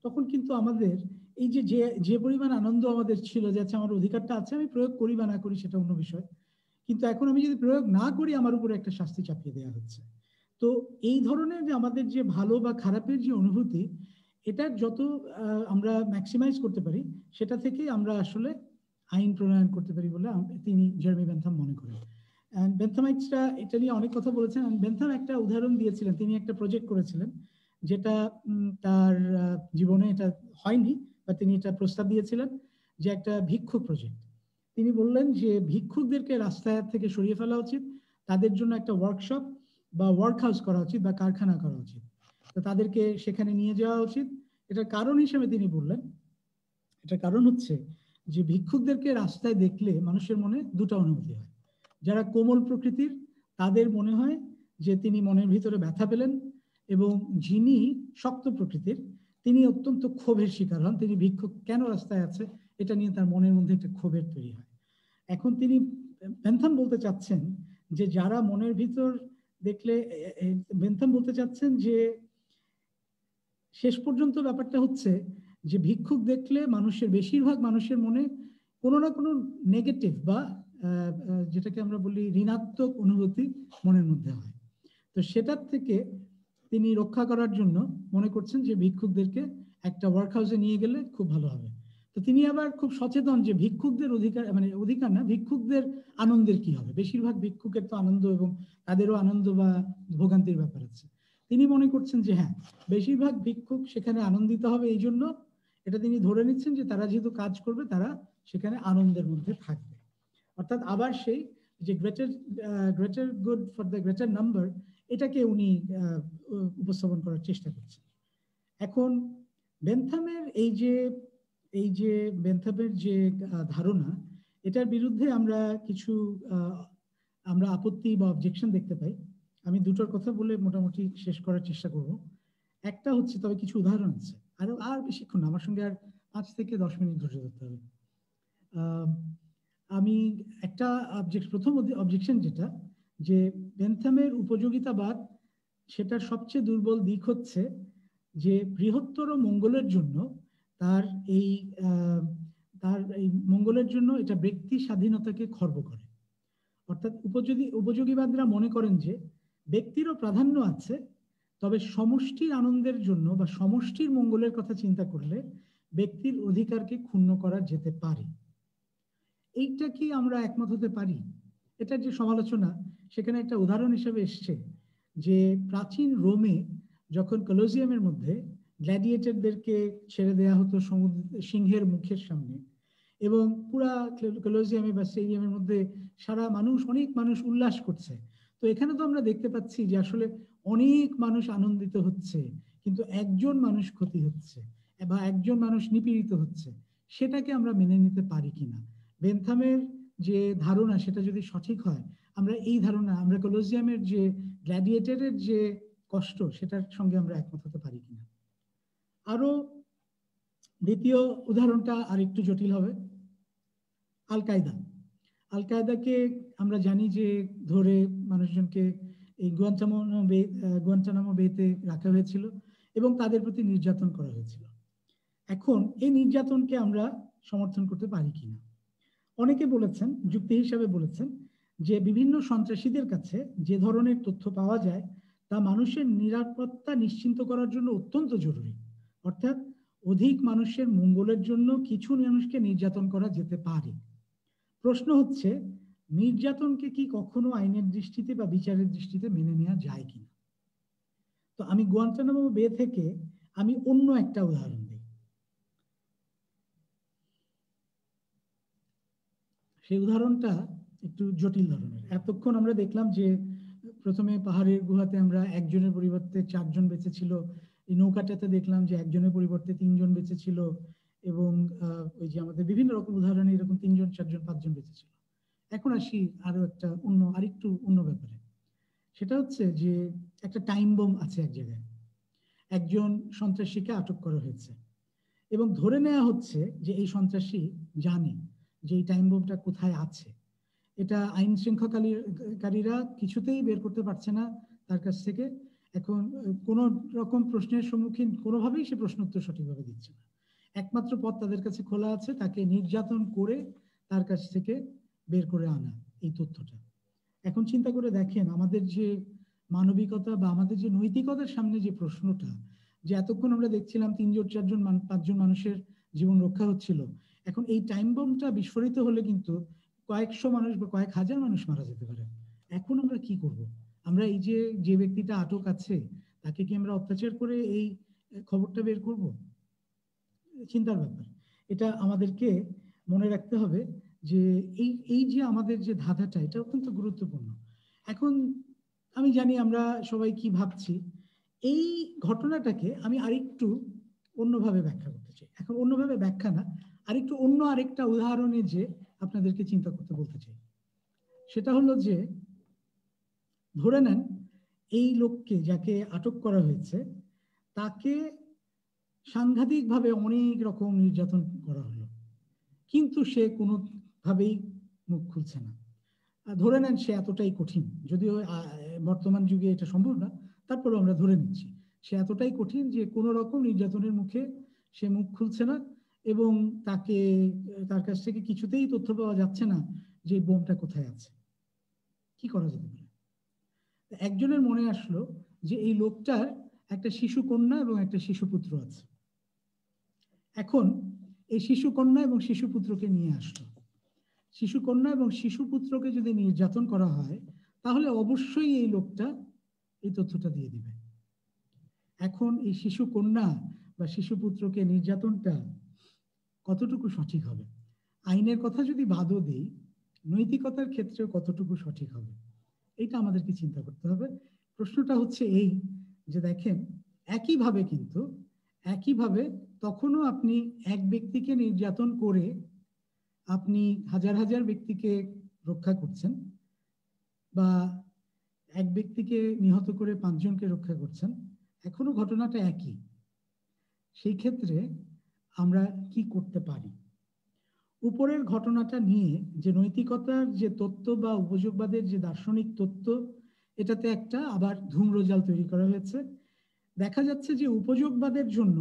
তখন কিন্তু আমাদের এই যে যে পরিমাণ আনন্দ আমাদের ছিল যে আচ্ছা আমার অধিকারটা আছে, আমি প্রয়োগ করি বা না করি সেটা অন্য বিষয়, কিন্তু এখন আমি যদি প্রয়োগ না করি আমার উপরে একটা শাস্তি চাপিয়ে দেওয়া হচ্ছে। তো এই ধরনের যে আমাদের যে ভালো বা খারাপের যে অনুভূতি, এটা যত আমরা ম্যাক্সিমাইজ করতে পারি সেটা থেকে আমরা আসলে আইন প্রণয়ন করতে পারি বলে তিনি জেরেমি বেন্থাম মনে করেন। বেন্থামাইটসরা এটা নিয়ে অনেক কথা বলেছেন। বেন্থাম একটা উদাহরণ দিয়েছিলেন, তিনি একটা প্রজেক্ট করেছিলেন যেটা তার জীবনে এটা হয়নি, বা তিনি এটা প্রস্তাব দিয়েছিলেন যে একটা ভিক্ষুক প্রজেক্ট। তিনি বললেন যে ভিক্ষুকদেরকে রাস্তায় থেকে সরিয়ে ফেলা উচিত, তাদের জন্য একটা ওয়ার্কশপ বা ওয়ার্ক হাউস করা উচিত বা কারখানা করা উচিত, তো তাদেরকে সেখানে নিয়ে যাওয়া উচিত। এটার কারণ হিসেবে তিনি বললেন, এটার কারণ হচ্ছে যে ভিক্ষুকদেরকে রাস্তায় দেখলে মানুষের মনে দুটো অনুভূতি হয়। যারা কোমল প্রকৃতির তাদের মনে হয় যে তিনি মনের ভিতরে ব্যথা পেলেন, এবং যিনি শক্ত প্রকৃতির তিনি অত্যন্ত ক্ষোভের শিকার হন, তিনি ভিক্ষুক কেন রাস্তায় আছে এটা নিয়ে তার মনের মধ্যে একটা ক্ষোভের তৈরি হয়। এখন তিনি বেন্থাম বলতে চাচ্ছেন যে যারা মনের ভিতর দেখলে, বেন্থাম বলতে চাচ্ছেন যে শেষ পর্যন্ত ব্যাপারটা হচ্ছে যে ভিক্ষুক দেখলে মানুষের, বেশিরভাগ মানুষের মনে কোনো না কোনো নেগেটিভ বা যেটাকে আমরা বলি ঋণাত্মক অনুভূতি মনের মধ্যে হয়। তো সেটার থেকে তিনি রক্ষা করার জন্য মনে করছেন যে ভিক্ষুকদেরকে একটা ওয়ার্ক হাউসে নিয়ে গেলে খুব ভালো হবে। তো তিনি আবার খুব সচেতন যে ভিক্ষুকদের অধিকার, মানে অধিকার না, ভিক্ষুকদের আনন্দের কি হবে। বেশিরভাগ ভিক্ষুকের তো আনন্দ এবং তাদেরও আনন্দ বা ভোগান্তির ব্যাপার আছে। তিনি মনে করছেন যে হ্যাঁ, বেশিরভাগ ভিক্ষুক সেখানে আনন্দিত হবে, এই জন্য এটা তিনি ধরে নিচ্ছেন যে তারা যেহেতু কাজ করবে তারা সেখানে আনন্দের মধ্যে থাকবে। অর্থাৎ আবার সেই যে greater good for the greater number, এটাকে উনি উপস্থাপন করার চেষ্টা করছেন। এখন বেন্থামের এই যে বেন্থামের যে ধারণা, এটার বিরুদ্ধে আমরা কিছু আমরা আপত্তি বা অবজেকশন দেখতে পাই। আমি দুটোর কথা বলে মোটামুটি শেষ করার চেষ্টা করব। একটা হচ্ছে, তবে কিছু উদাহরণ আছে, আর বেশিক্ষণ না, আমার সঙ্গে আর 5 থেকে 10 মিনিট ধৈর্য ধরতে হবে। আমি একটা প্রথম অবজেকশন যেটা, যে বেন্থামের উপযোগিতাবাদ, সেটার সবচেয়ে দুর্বল দিক হচ্ছে যে বৃহত্তর মঙ্গলের জন্য তার এই মঙ্গলের জন্য এটা ব্যক্তি স্বাধীনতাকে খর্ব করে। অর্থাৎ উপযোগীবাদরা মনে করেন যে ব্যক্তিরও প্রাধান্য আছে, তবে সমষ্টির আনন্দের জন্য বা সমষ্টির মঙ্গলের কথা চিন্তা করলে ব্যক্তির অধিকারকে ক্ষুণ্ণ করা যেতে পারে। এইটা কি আমরা একমত হতে পারি? এটার যে সমালোচনা, সেখানে একটা উদাহরণ হিসেবে এসছে যে প্রাচীন রোমে যখন কলোজিয়ামের মধ্যে গ্ল্যাডিয়েটরদেরকে ছেড়ে দেওয়া হতো সিংহের মুখের সামনে, এবং পুরা কলোজিয়ামে বা স্টেডিয়ামের মধ্যে সারা মানুষ, অনেক মানুষ উল্লাস করছে। তো এখানে তো আমরা দেখতে পাচ্ছি যে আসলে অনেক মানুষ আনন্দিত হচ্ছে, কিন্তু একজন মানুষ ক্ষতি হচ্ছে বা একজন মানুষ নিপীড়িত হচ্ছে। সেটাকে আমরা মেনে নিতে পারি কিনা? বেন্থামের যে ধারণা সেটা যদি সঠিক হয়, আমরা এই ধারণা, আমরা কলোজিয়ামের যে গ্ল্যাডিয়েটরের যে কষ্ট, সেটার সঙ্গে আমরা একমত হতে পারি কিনা। আরো দ্বিতীয় উদাহরণটা আরেকটু জটিল হবে। আল কায়দা। আল কায়দাকে আমরা জানি যে ধরে মানুষজনকে এই গুয়ান্টানামো বেতে রাখা হয়েছিল এবং তাদের প্রতি নির্যাতন করা হয়েছিল। এখন এই নির্যাতনকে আমরা সমর্থন করতে পারি কিনা? অনেকে বলেছেন, যুক্তি হিসাবে বলেছেন যে বিভিন্ন সন্ত্রাসীদের কাছে যে ধরনের তথ্য পাওয়া যায় তা মানুষের নিরাপত্তা নিশ্চিন্ত করার জন্য অত্যন্ত জরুরি। অর্থাৎ অধিক মানুষের মঙ্গলের জন্য কিছু মানুষকে নির্যাতন করা যেতে পারে। প্রশ্ন হচ্ছে, নির্যাতনকে কি কখনো আইনের দৃষ্টিতে বা বিচারের দৃষ্টিতে মেনে নেওয়া যায় কিনা? তো আমি গুয়ান্টানামো বে থেকে আমি অন্য একটা উদাহরণ দিই। সেই উদাহরণটা একটু জটিল ধরনের। এতক্ষণ আমরা দেখলাম যে প্রথমে পাহাড়ের গুহাতে আমরা একজনের পরিবর্তে 4 জন বেঁচে ছিল, এই নৌকাটাতে দেখলাম যে একজনের পরিবর্তে 3 জন বেঁচে ছিল, এবং ওই যে আমাদের বিভিন্ন রকম উদাহরণে এরকম 3 জন 4 জন 5 জন বেঁচে ছিল। এখন আসি আরো একটা আরেকটু অন্য ব্যাপারে। সেটা হচ্ছে যে একটা টাইম বোম আছে এক জায়গায়, একজন সন্ত্রাসীকে আটক করা হয়েছে এবং ধরে নেওয়া হচ্ছে যে এই সন্ত্রাসী জানে যে এই টাইম বোমটা কোথায় আছে। এটা আইন শৃঙ্খলাকারীরা কিছুতেই বের করতে পারছে না তার কাছ থেকে। এখন কোন রকম প্রশ্নের সম্মুখীন কোনোভাবেই সে প্রশ্ন উত্তর সঠিকভাবে দিচ্ছে না। একমাত্র পথ তাদের কাছে খোলা আছে, তাকে নির্যাতন করে তার কাছ থেকে বের করে আনা এই তথ্যটা। এখন চিন্তা করে দেখেন আমাদের যে মানবিকতা বা আমাদের যে নৈতিকতার সামনে যে প্রশ্নটা, যে এতক্ষণ আমরা দেখছিলাম 3জন 4জন 5জন মানুষের জীবন রক্ষা হচ্ছিল, এখন এই টাইম বোমটা বিস্ফোরিত হলে কিন্তু কয়েকশো মানুষ বা কয়েক হাজার মানুষ মারা যেতে পারে। এখন আমরা কি করব? আমরা এই যে ব্যক্তিটা আটক আছে তাকে কি আমরা অত্যাচার করে এই খবরটা বের করব? চিন্তার ব্যাপার। এটা আমাদেরকে মনে রাখতে হবে যে এই যে আমাদের যে ধাঁধাটা, এটা অত্যন্ত গুরুত্বপূর্ণ। এখন আমি জানি আমরা সবাই কি ভাবছি, এই ঘটনাটাকে আমি আরেকটু অন্যভাবে ব্যাখ্যা করতে চাই। এখন অন্যভাবে ব্যাখ্যা না, আরেকটা উদাহরণে যে আপনাদেরকে চিন্তা করতে বলতে চাই। সেটা হলো যে ধরে নেন এই লোককে যাকে আটক করা হয়েছে তাকে সাংঘাতিকভাবে অনেক রকম নির্যাতন করা হলো, কিন্তু সে কোনোভাবেই মুখ খুলছে না। ধরে নেন সে এতটাই কঠিন, যদিও বর্তমান যুগে এটা সম্ভব না, তারপরে আমরা ধরে নিচ্ছি সে এতটাই কঠিন যে কোনো রকম নির্যাতনের মুখে সে মুখ খুলছে না এবং তার কাছ থেকে কিছুতেই তথ্য পাওয়া যাচ্ছে না যে বোমটা কোথায় আছে। কি করা যেতে পারে? একজনের মনে আসলো যে এই লোকটার একটা শিশু কন্যা এবং একটা শিশুপুত্র আছে। এখন এই শিশু কন্যা এবং শিশুপুত্রকে নিয়ে আসলো। শিশু কন্যা এবং শিশুপুত্রকে যদি নির্যাতন করা হয় তাহলে অবশ্যই এই লোকটা এই তথ্যটা দিয়ে দিবে। এখন এই শিশু কন্যা বা শিশুপুত্রকে নির্যাতনটা কতটুকু সঠিক হবে? আইনের কথা যদি বাদও দেই, নৈতিকতার ক্ষেত্রেও কতটুকু সঠিক হবে? এটা আমাদেরকে চিন্তা করতে হবে। প্রশ্নটা হচ্ছে এই যে দেখেন, একইভাবে তখনও আপনি এক ব্যক্তিকে নির্যাতন করে আপনি হাজার হাজার ব্যক্তিকে রক্ষা করছেন, বা এক ব্যক্তিকে নিহত করে 5জনকে রক্ষা করছেন, এখনো ঘটনাটা একই। সেই ক্ষেত্রে আমরা কি করতে পারি? উপরের ঘটনাটা নিয়ে যে নৈতিকতার যে তত্ত্ব বা উপযোগবাদের যে দার্শনিক তত্ত্ব, এটাতে একটা আবার ধূম্রজাল তৈরি করা হয়েছে। দেখা যাচ্ছে যে উপযোগবাদের জন্য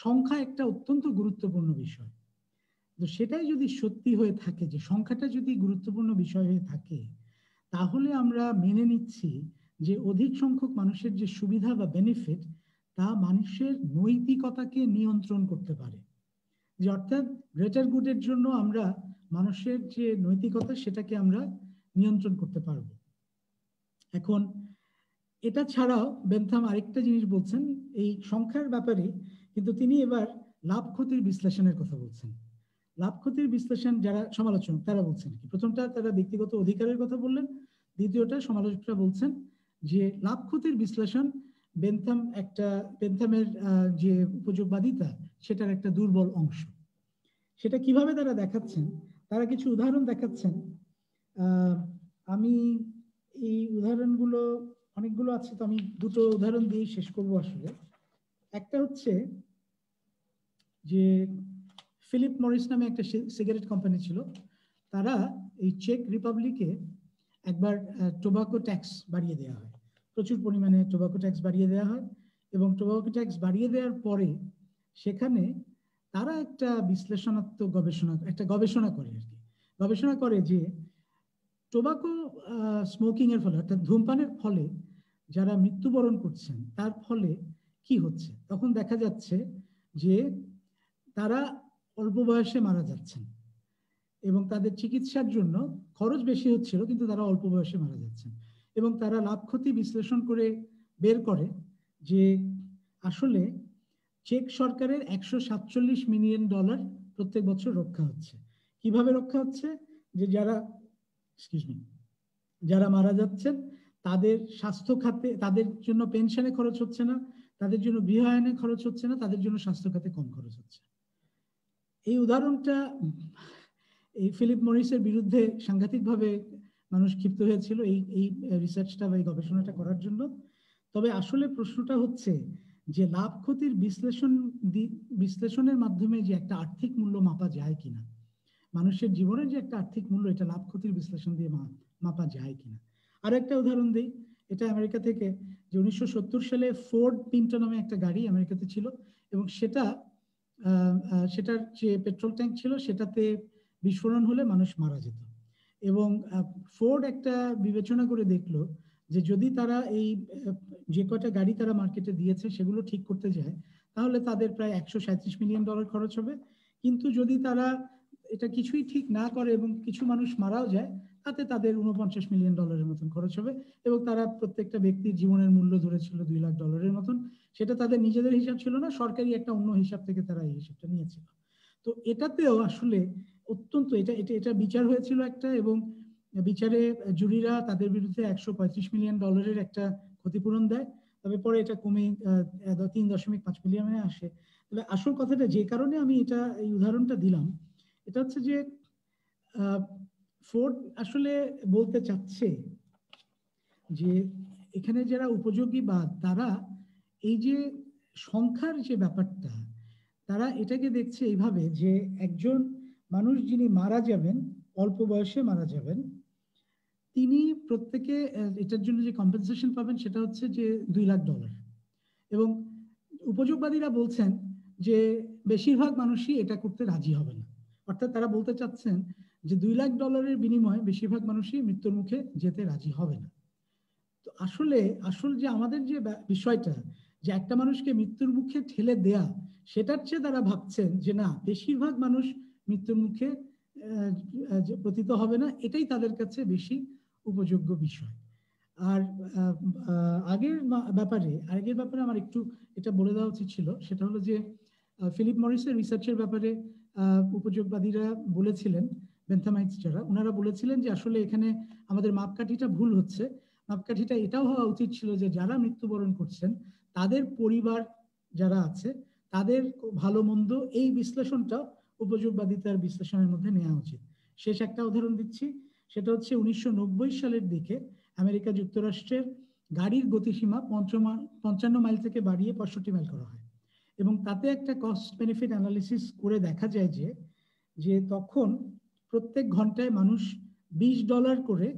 সংখ্যা একটা অত্যন্ত গুরুত্বপূর্ণ বিষয়। তো সেটাই যদি সত্যি হয়ে থাকে, যে সংখ্যাটা যদি গুরুত্বপূর্ণ বিষয় হয়ে থাকে, তাহলে আমরা মেনে নিচ্ছি যে অধিক সংখ্যক মানুষের যে সুবিধা বা বেনিফিট, তা মানুষের নৈতিকতাকে নিয়ন্ত্রণ করতে পারে। যে অর্থাৎ গ্রেটার গুডের জন্য আমরা মানুষের যে নৈতিকতা সেটাকে আমরা নিয়ন্ত্রণ করতে পারবো। এখন এটা ছাড়াও বেনথাম আরেকটা জিনিস বলছেন এই সংখ্যার ব্যাপারে, কিন্তু তিনি এবার লাভ ক্ষতির বিশ্লেষণের কথা বলছেন। লাভ ক্ষতির বিশ্লেষণ যারা সমালোচক তারা বলছেন কি, প্রথমটা তারা ব্যক্তিগত অধিকারের কথা বললেন, দ্বিতীয়টা সমালোচকরা বলছেন যে লাভ ক্ষতির বিশ্লেষণ বেনথামের যে উপযোগবাদিতা সেটার একটা দুর্বল অংশ। সেটা কিভাবে তারা দেখাচ্ছেন, তারা কিছু উদাহরণ দেখাচ্ছেন। আমি এই উদাহরণগুলো অনেকগুলো আছে, তো আমি দুটো উদাহরণ দিয়ে শেষ করব আসলে। একটা হচ্ছে যে ফিলিপ মরিস নামে একটা সিগারেট কোম্পানি ছিল, তারা এই চেক রিপাবলিকে একবার টোবাকো ট্যাক্স বাড়িয়ে দেওয়া হয়, প্রচুর পরিমাণে টোবাকো ট্যাক্স বাড়িয়ে দেওয়া হয়, এবং টোবাকো ট্যাক্স বাড়িয়ে দেওয়ার পরে সেখানে তারা একটা বিশ্লেষণাত্মক গবেষণা করে আর কি, গবেষণা করে যে টোবাকো স্মোকিং এর ফলে, অর্থাৎ ধূমপানের ফলে যারা মৃত্যুবরণ করছেন তার ফলে কি হচ্ছে। তখন দেখা যাচ্ছে যে তারা অল্প বয়সে মারা যাচ্ছেন এবং তাদের চিকিৎসার জন্য খরচ বেশি হচ্ছিল, কিন্তু তারা অল্প বয়সে মারা যাচ্ছেন। এবং তারা লাভ ক্ষতি বিশ্লেষণ করে বের করে যে আসলে চেক সরকারের $147 মিলিয়ন প্রত্যেক বছর রক্ষা হচ্ছে। কিভাবে রক্ষা হচ্ছে? যে যারা মারা যাচ্ছেন তাদের স্বাস্থ্য খাতে, তাদের জন্য পেনশনে খরচ হচ্ছে না, তাদের জন্য গৃহায়নে খরচ হচ্ছে না, তাদের জন্য স্বাস্থ্য খাতে কম খরচ হচ্ছে। এই উদাহরণটা এই ফিলিপ মরিসের বিরুদ্ধে সাংঘাতিকভাবে মানুষ ক্ষিপ্ত হয়েছিল এই এই রিসার্চটা বা এই গবেষণাটা করার জন্য। তবে আসলে প্রশ্নটা হচ্ছে যে লাভ ক্ষতির বিশ্লেষণের মাধ্যমে যে একটা আর্থিক মূল্য মাপা যায় কিনা, মানুষের জীবনের যে একটা আর্থিক মূল্য, এটা লাভ ক্ষতির বিশ্লেষণ দিয়ে মাপা যায় কিনা। আর একটা উদাহরণ দিই, এটা আমেরিকা থেকে, যে 1970 সালে ফোর্ড পিন্টো নামে একটা গাড়ি আমেরিকাতে ছিল, এবং সেটার যে পেট্রোল ট্যাঙ্ক ছিল সেটাতে বিস্ফোরণ হলে মানুষ মারা যেত। এবং ফোর্ড একটা বিবেচনা করে দেখলো যে যদি তারা এই যে কটা গাড়ি তারা মার্কেটে দিয়েছে সেগুলো ঠিক করতে যায়, তাহলে তাদের প্রায় $137 মিলিয়ন খরচ হবে। কিন্তু যদি তারা এটা কিছুই ঠিক না করে এবং কিছু মানুষ মারাও যায়, তাতে তাদের $49 মিলিয়ন মতন খরচ হবে। এবং তারা প্রত্যেকটা ব্যক্তির জীবনের মূল্য ধরেছিল $2 লাখ মতন। সেটা তাদের নিজেদের হিসাব ছিল না, সরকারি একটা অন্য হিসাব থেকে তারা এই হিসাবটা নিয়েছিল। তো এটাতেও আসলে অত্যন্ত এটা এটা এটা বিচার হয়েছিল একটা, এবং বিচারে জুরিরা তাদের বিরুদ্ধে $135 মিলিয়ন একটা ক্ষতিপূরণ দেয়। তবে পরে এটা কমে 3.5 মিলিয়নে আসে। তাহলে আসল কথাটা যে কারণে আমি এই উদাহরণটা দিলাম, এটা হচ্ছে যে ফোর্ড আসলে বলতে চাচ্ছে যে এখানে যারা উপযোগী বা তারা এই যে সংখ্যার যে ব্যাপারটা, তারা এটাকে দেখছে এইভাবে যে একজন মানুষ যিনি মারা যাবেন, অল্প বয়সে মারা যাবেন, তিনি প্রত্যেকে এটার জন্য যে কম্পেনসেশন পাবেন সেটা হচ্ছে যে $2 লাখ। এবং উপযোগবাদীরা বলছেন যে বেশিরভাগ মানুষই এটা করতে রাজি হবে না। অর্থাৎ তারা বলতে চাচ্ছেন যে $2 লাখ বিনিময়ে বেশিরভাগ মানুষই মৃত্যুর মুখে যেতে রাজি হবে না। তো আসল যে আমাদের যে বিষয়টা, যে একটা মানুষকে মৃত্যুর মুখে ঠেলে দেয়া, সেটার চেয়ে তারা ভাবছেন যে না, বেশিরভাগ মানুষ মৃত্যুর মুখে পতিত হবে না, এটাই তাদের কাছে বেশি উপযোগ্য বিষয়। আর আগের ব্যাপারে আমার একটু এটা বলে দেওয়া উচিত ছিল, সেটা হলো যে ফিলিপ মরিসের রিসার্চের ব্যাপারে উপযোগবাদীরা বলেছিলেন, বেন্থামাইটস যারা, ওনারা বলেছিলেন যে আসলে এখানে আমাদের মাপকাঠিটা ভুল হচ্ছে। মাপকাঠিটা এটাও হওয়া উচিত ছিল যে যারা মৃত্যুবরণ করছেন তাদের পরিবার যারা আছে তাদের ভালো মন্দ এই বিশ্লেষণটা উপযোগবাদিতার বিশ্লেষণের মধ্যে নেওয়া উচিত। শেষ একটা উদাহরণ দিচ্ছি, সেটা হচ্ছে 1990 সালের দিকে আমেরিকা যুক্তরাষ্ট্রের গাড়ির গতিসীমা 55 মাইল থেকে বাড়িয়ে 65 মাইল করা হয়। এবং তাতে একটা কস্ট বেনিফিট অ্যানালিসিস করে দেখা যায় যে তখন প্রত্যেক ঘন্টায় মানুষ $20 করে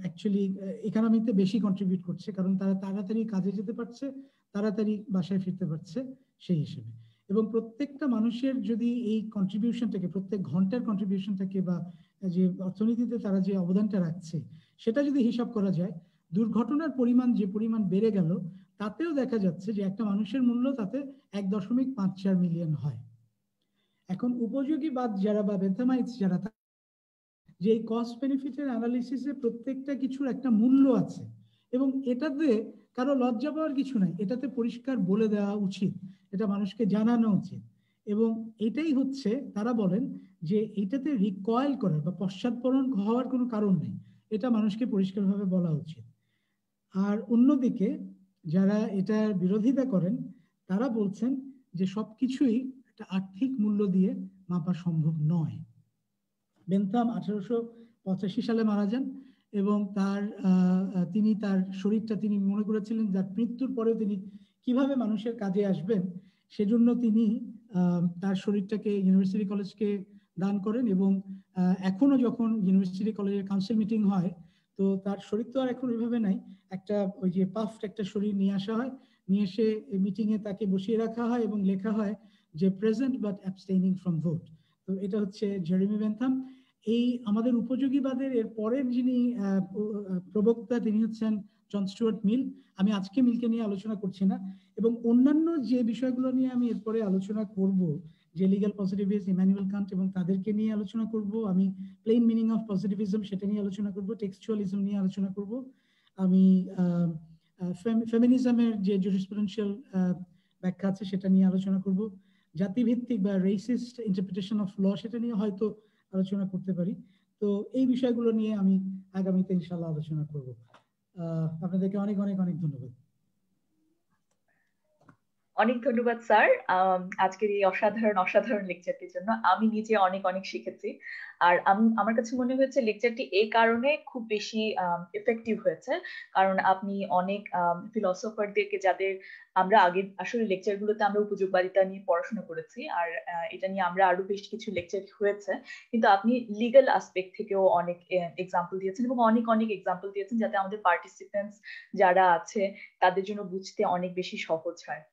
অ্যাকচুয়ালি ইকোনমিতে বেশি কন্ট্রিবিউট করছে, কারণ তারা তাড়াতাড়ি কাজে যেতে পারছে, তাড়াতাড়ি বাসায় ফিরতে পারছে সেই হিসেবে। এবং প্রত্যেকটা মানুষের যদি এই কন্ট্রিবিউশনটাকে, প্রত্যেক ঘন্টার কন্ট্রিবিউশনটাকে বা যে অর্থনীতিতে তারা যে অবদানটা রাখছে সেটা যদি হিসাব করা যায়, দুর্ঘটনার পরিমাণ যে পরিমাণ বেড়ে গেল, তাতেও দেখা যাচ্ছে যে একটা মানুষের মূল্য তাতে 1.54 মিলিয়ন হয়। এখন উপযোগীবাদ যারা বা বেন্থামাইটস যারা, যে এই কস্ট বেনিফিটের অ্যানালিসিসে প্রত্যেকটা কিছুর একটা মূল্য আছে, এবং এটাতে কারো লজ্জা পাওয়ার কিছু নাই, এটাতে পরিষ্কার বলে দেওয়া উচিত, এটা মানুষকে জানানো উচিত। এবং এটাই হচ্ছে তারা বলেন যে এটাতে রিকয়েল করার বা পশ্চাৎপরণ হওয়ার কোনো কারণ নেই, এটা মানুষকে পরিষ্কারভাবে বলা উচিত। আর অন্যদিকে যারা এটার বিরোধিতা করেন তারা বলছেন যে সবকিছুই একটা আর্থিক মূল্য দিয়ে মাপা সম্ভব নয়। বেন্থাম 1885 সালে মারা যান, এবং তিনি তার শরীরটা তিনি মনে করেছিলেন যার মৃত্যুর পরেও তিনি কিভাবে মানুষের কাজে আসবেন, সেজন্য তিনি তার শরীরটাকে ইউনিভার্সিটি কলেজকে দান করেন। এবং এখনো যখন ইউনিভার্সিটি কলেজের কাউন্সিল মিটিং হয়, তো তার শরীর তো আর এখন ওইভাবে নাই, একটা ওই যে পাফড একটা শরীর নিয়ে আসা হয়, নিয়ে এসে মিটিংয়ে তাকে বসিয়ে রাখা হয় এবং লেখা হয় যে প্রেজেন্ট বাট অ্যাবস্টেইনিং ফ্রম ভোট। তো এটা হচ্ছে জেরেমি বেন্থাম। এই আমাদের উপযোগীবাদের এর পরের যিনি প্রবক্তা, তিনি হচ্ছেন জন স্টুয়ার্ট মিল। আমি আজকে মিলকে নিয়ে আলোচনা করছি না, এবং অন্যান্য যে বিষয়গুলো নিয়ে আমি এরপরে আলোচনা করব, যে লিগ্যাল পজিটিভিস্ট, ইমানুয়েল কান্ট এবং তাদেরকে নিয়ে আলোচনা করব, আমি প্লেন মিনিং অফ পজিটিভিজম সেটা নিয়ে আলোচনা করব, টেক্সচুয়ালিজম নিয়ে আলোচনা করব, আমি ফেমিনিজমের যে জুরিসপ্রুডেন্সিয়াল ব্যাখ্যা আছে সেটা নিয়ে আলোচনা করব, জাতিভিত্তিক বা রেসিস্ট ইন্টারপ্রিটেশন অফ ল সেটা নিয়ে হয়তো আলোচনা করতে পারি। তো এই বিষয়গুলো নিয়ে আমি আগামীতে ইনশাআল্লাহ আলোচনা করব। আপনাদেরকে অনেক অনেক অনেক ধন্যবাদ। অনেক ধন্যবাদ স্যার আজকের এই অসাধারণ অসাধারণ লেকচারটির জন্য। আমি নিজে অনেক অনেক শিখেছি। আর আমার কাছে মনে হয়েছে লেকচারটি এই কারণে খুব বেশি এফেক্টিভ হয়েছে, কারণ আপনি অনেক ফিলোসফারদেরকে, যাদের আমরা আগে আসলে লেকচারগুলোতে আমরা উপযোগবাদিতা নিয়ে পড়াশোনা করেছি, আর এটা নিয়ে আমরা আরো বেশ কিছু লেকচার হয়েছে, কিন্তু আপনি লিগ্যাল আসপেক্ট থেকেও অনেক এক্সাম্পল দিয়েছেন এবং অনেক অনেক এক্সাম্পল দিয়েছেন, যাতে আমাদের পার্টিসিপেন্টস যারা আছে তাদের জন্য বুঝতে অনেক বেশি সহজ হয়।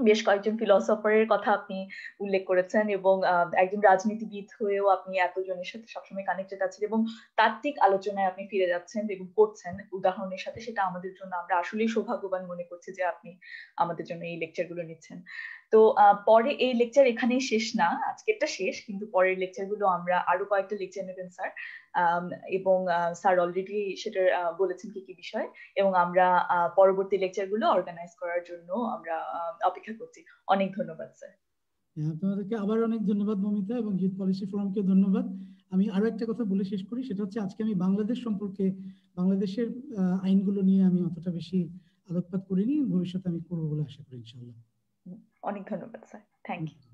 বেশ কয়েকজন ফিলোসফারের কথা আপনি উল্লেখ করেছেন, এবং একজন রাজনীতিবিদ হয়েও আপনি এতজনের সাথে সবসময় কানেক্টেড আছেন এবং তাত্ত্বিক আলোচনায় আপনি ফিরে যাচ্ছেন এবং করছেন উদাহরণের সাথে। সেটা আমাদের জন্য, আমরা আসলেই সৌভাগ্যবান মনে করছি যে আপনি আমাদের জন্য এই লেকচার গুলো নিচ্ছেন। তো পরে এই লেকচার এখানেই শেষ না, আজকেরটা শেষ, কিন্তু পরের লেকচার গুলো আমরা আরো কয়েকটা লেকচার নেবেন স্যার, এবং স্যার অলরেডি সেটা বলেছেন কি কি বিষয়, এবং আমরা পরবর্তী লেকচার গুলো অর্গানাইজ করার জন্য আমরা অপেক্ষা করছি। অনেক ধন্যবাদ স্যার। তোমাদেরকে আবার অনেক ধন্যবাদ মমিতা, এবং ইউথ পলিসি ফোরামকে ধন্যবাদ। আমি আরো একটা কথা বলে শেষ করি, সেটা হচ্ছে আজকে আমি বাংলাদেশ সম্পর্কে, বাংলাদেশের আইনগুলো নিয়ে আমি অতটা বেশি আলোকপাত করিনি, ভবিষ্যতে আমি করবো বলে আশা করি ইনশাআল্লাহ। অনেক ধন্যবাদ স্যার, থ্যাংক ইউ।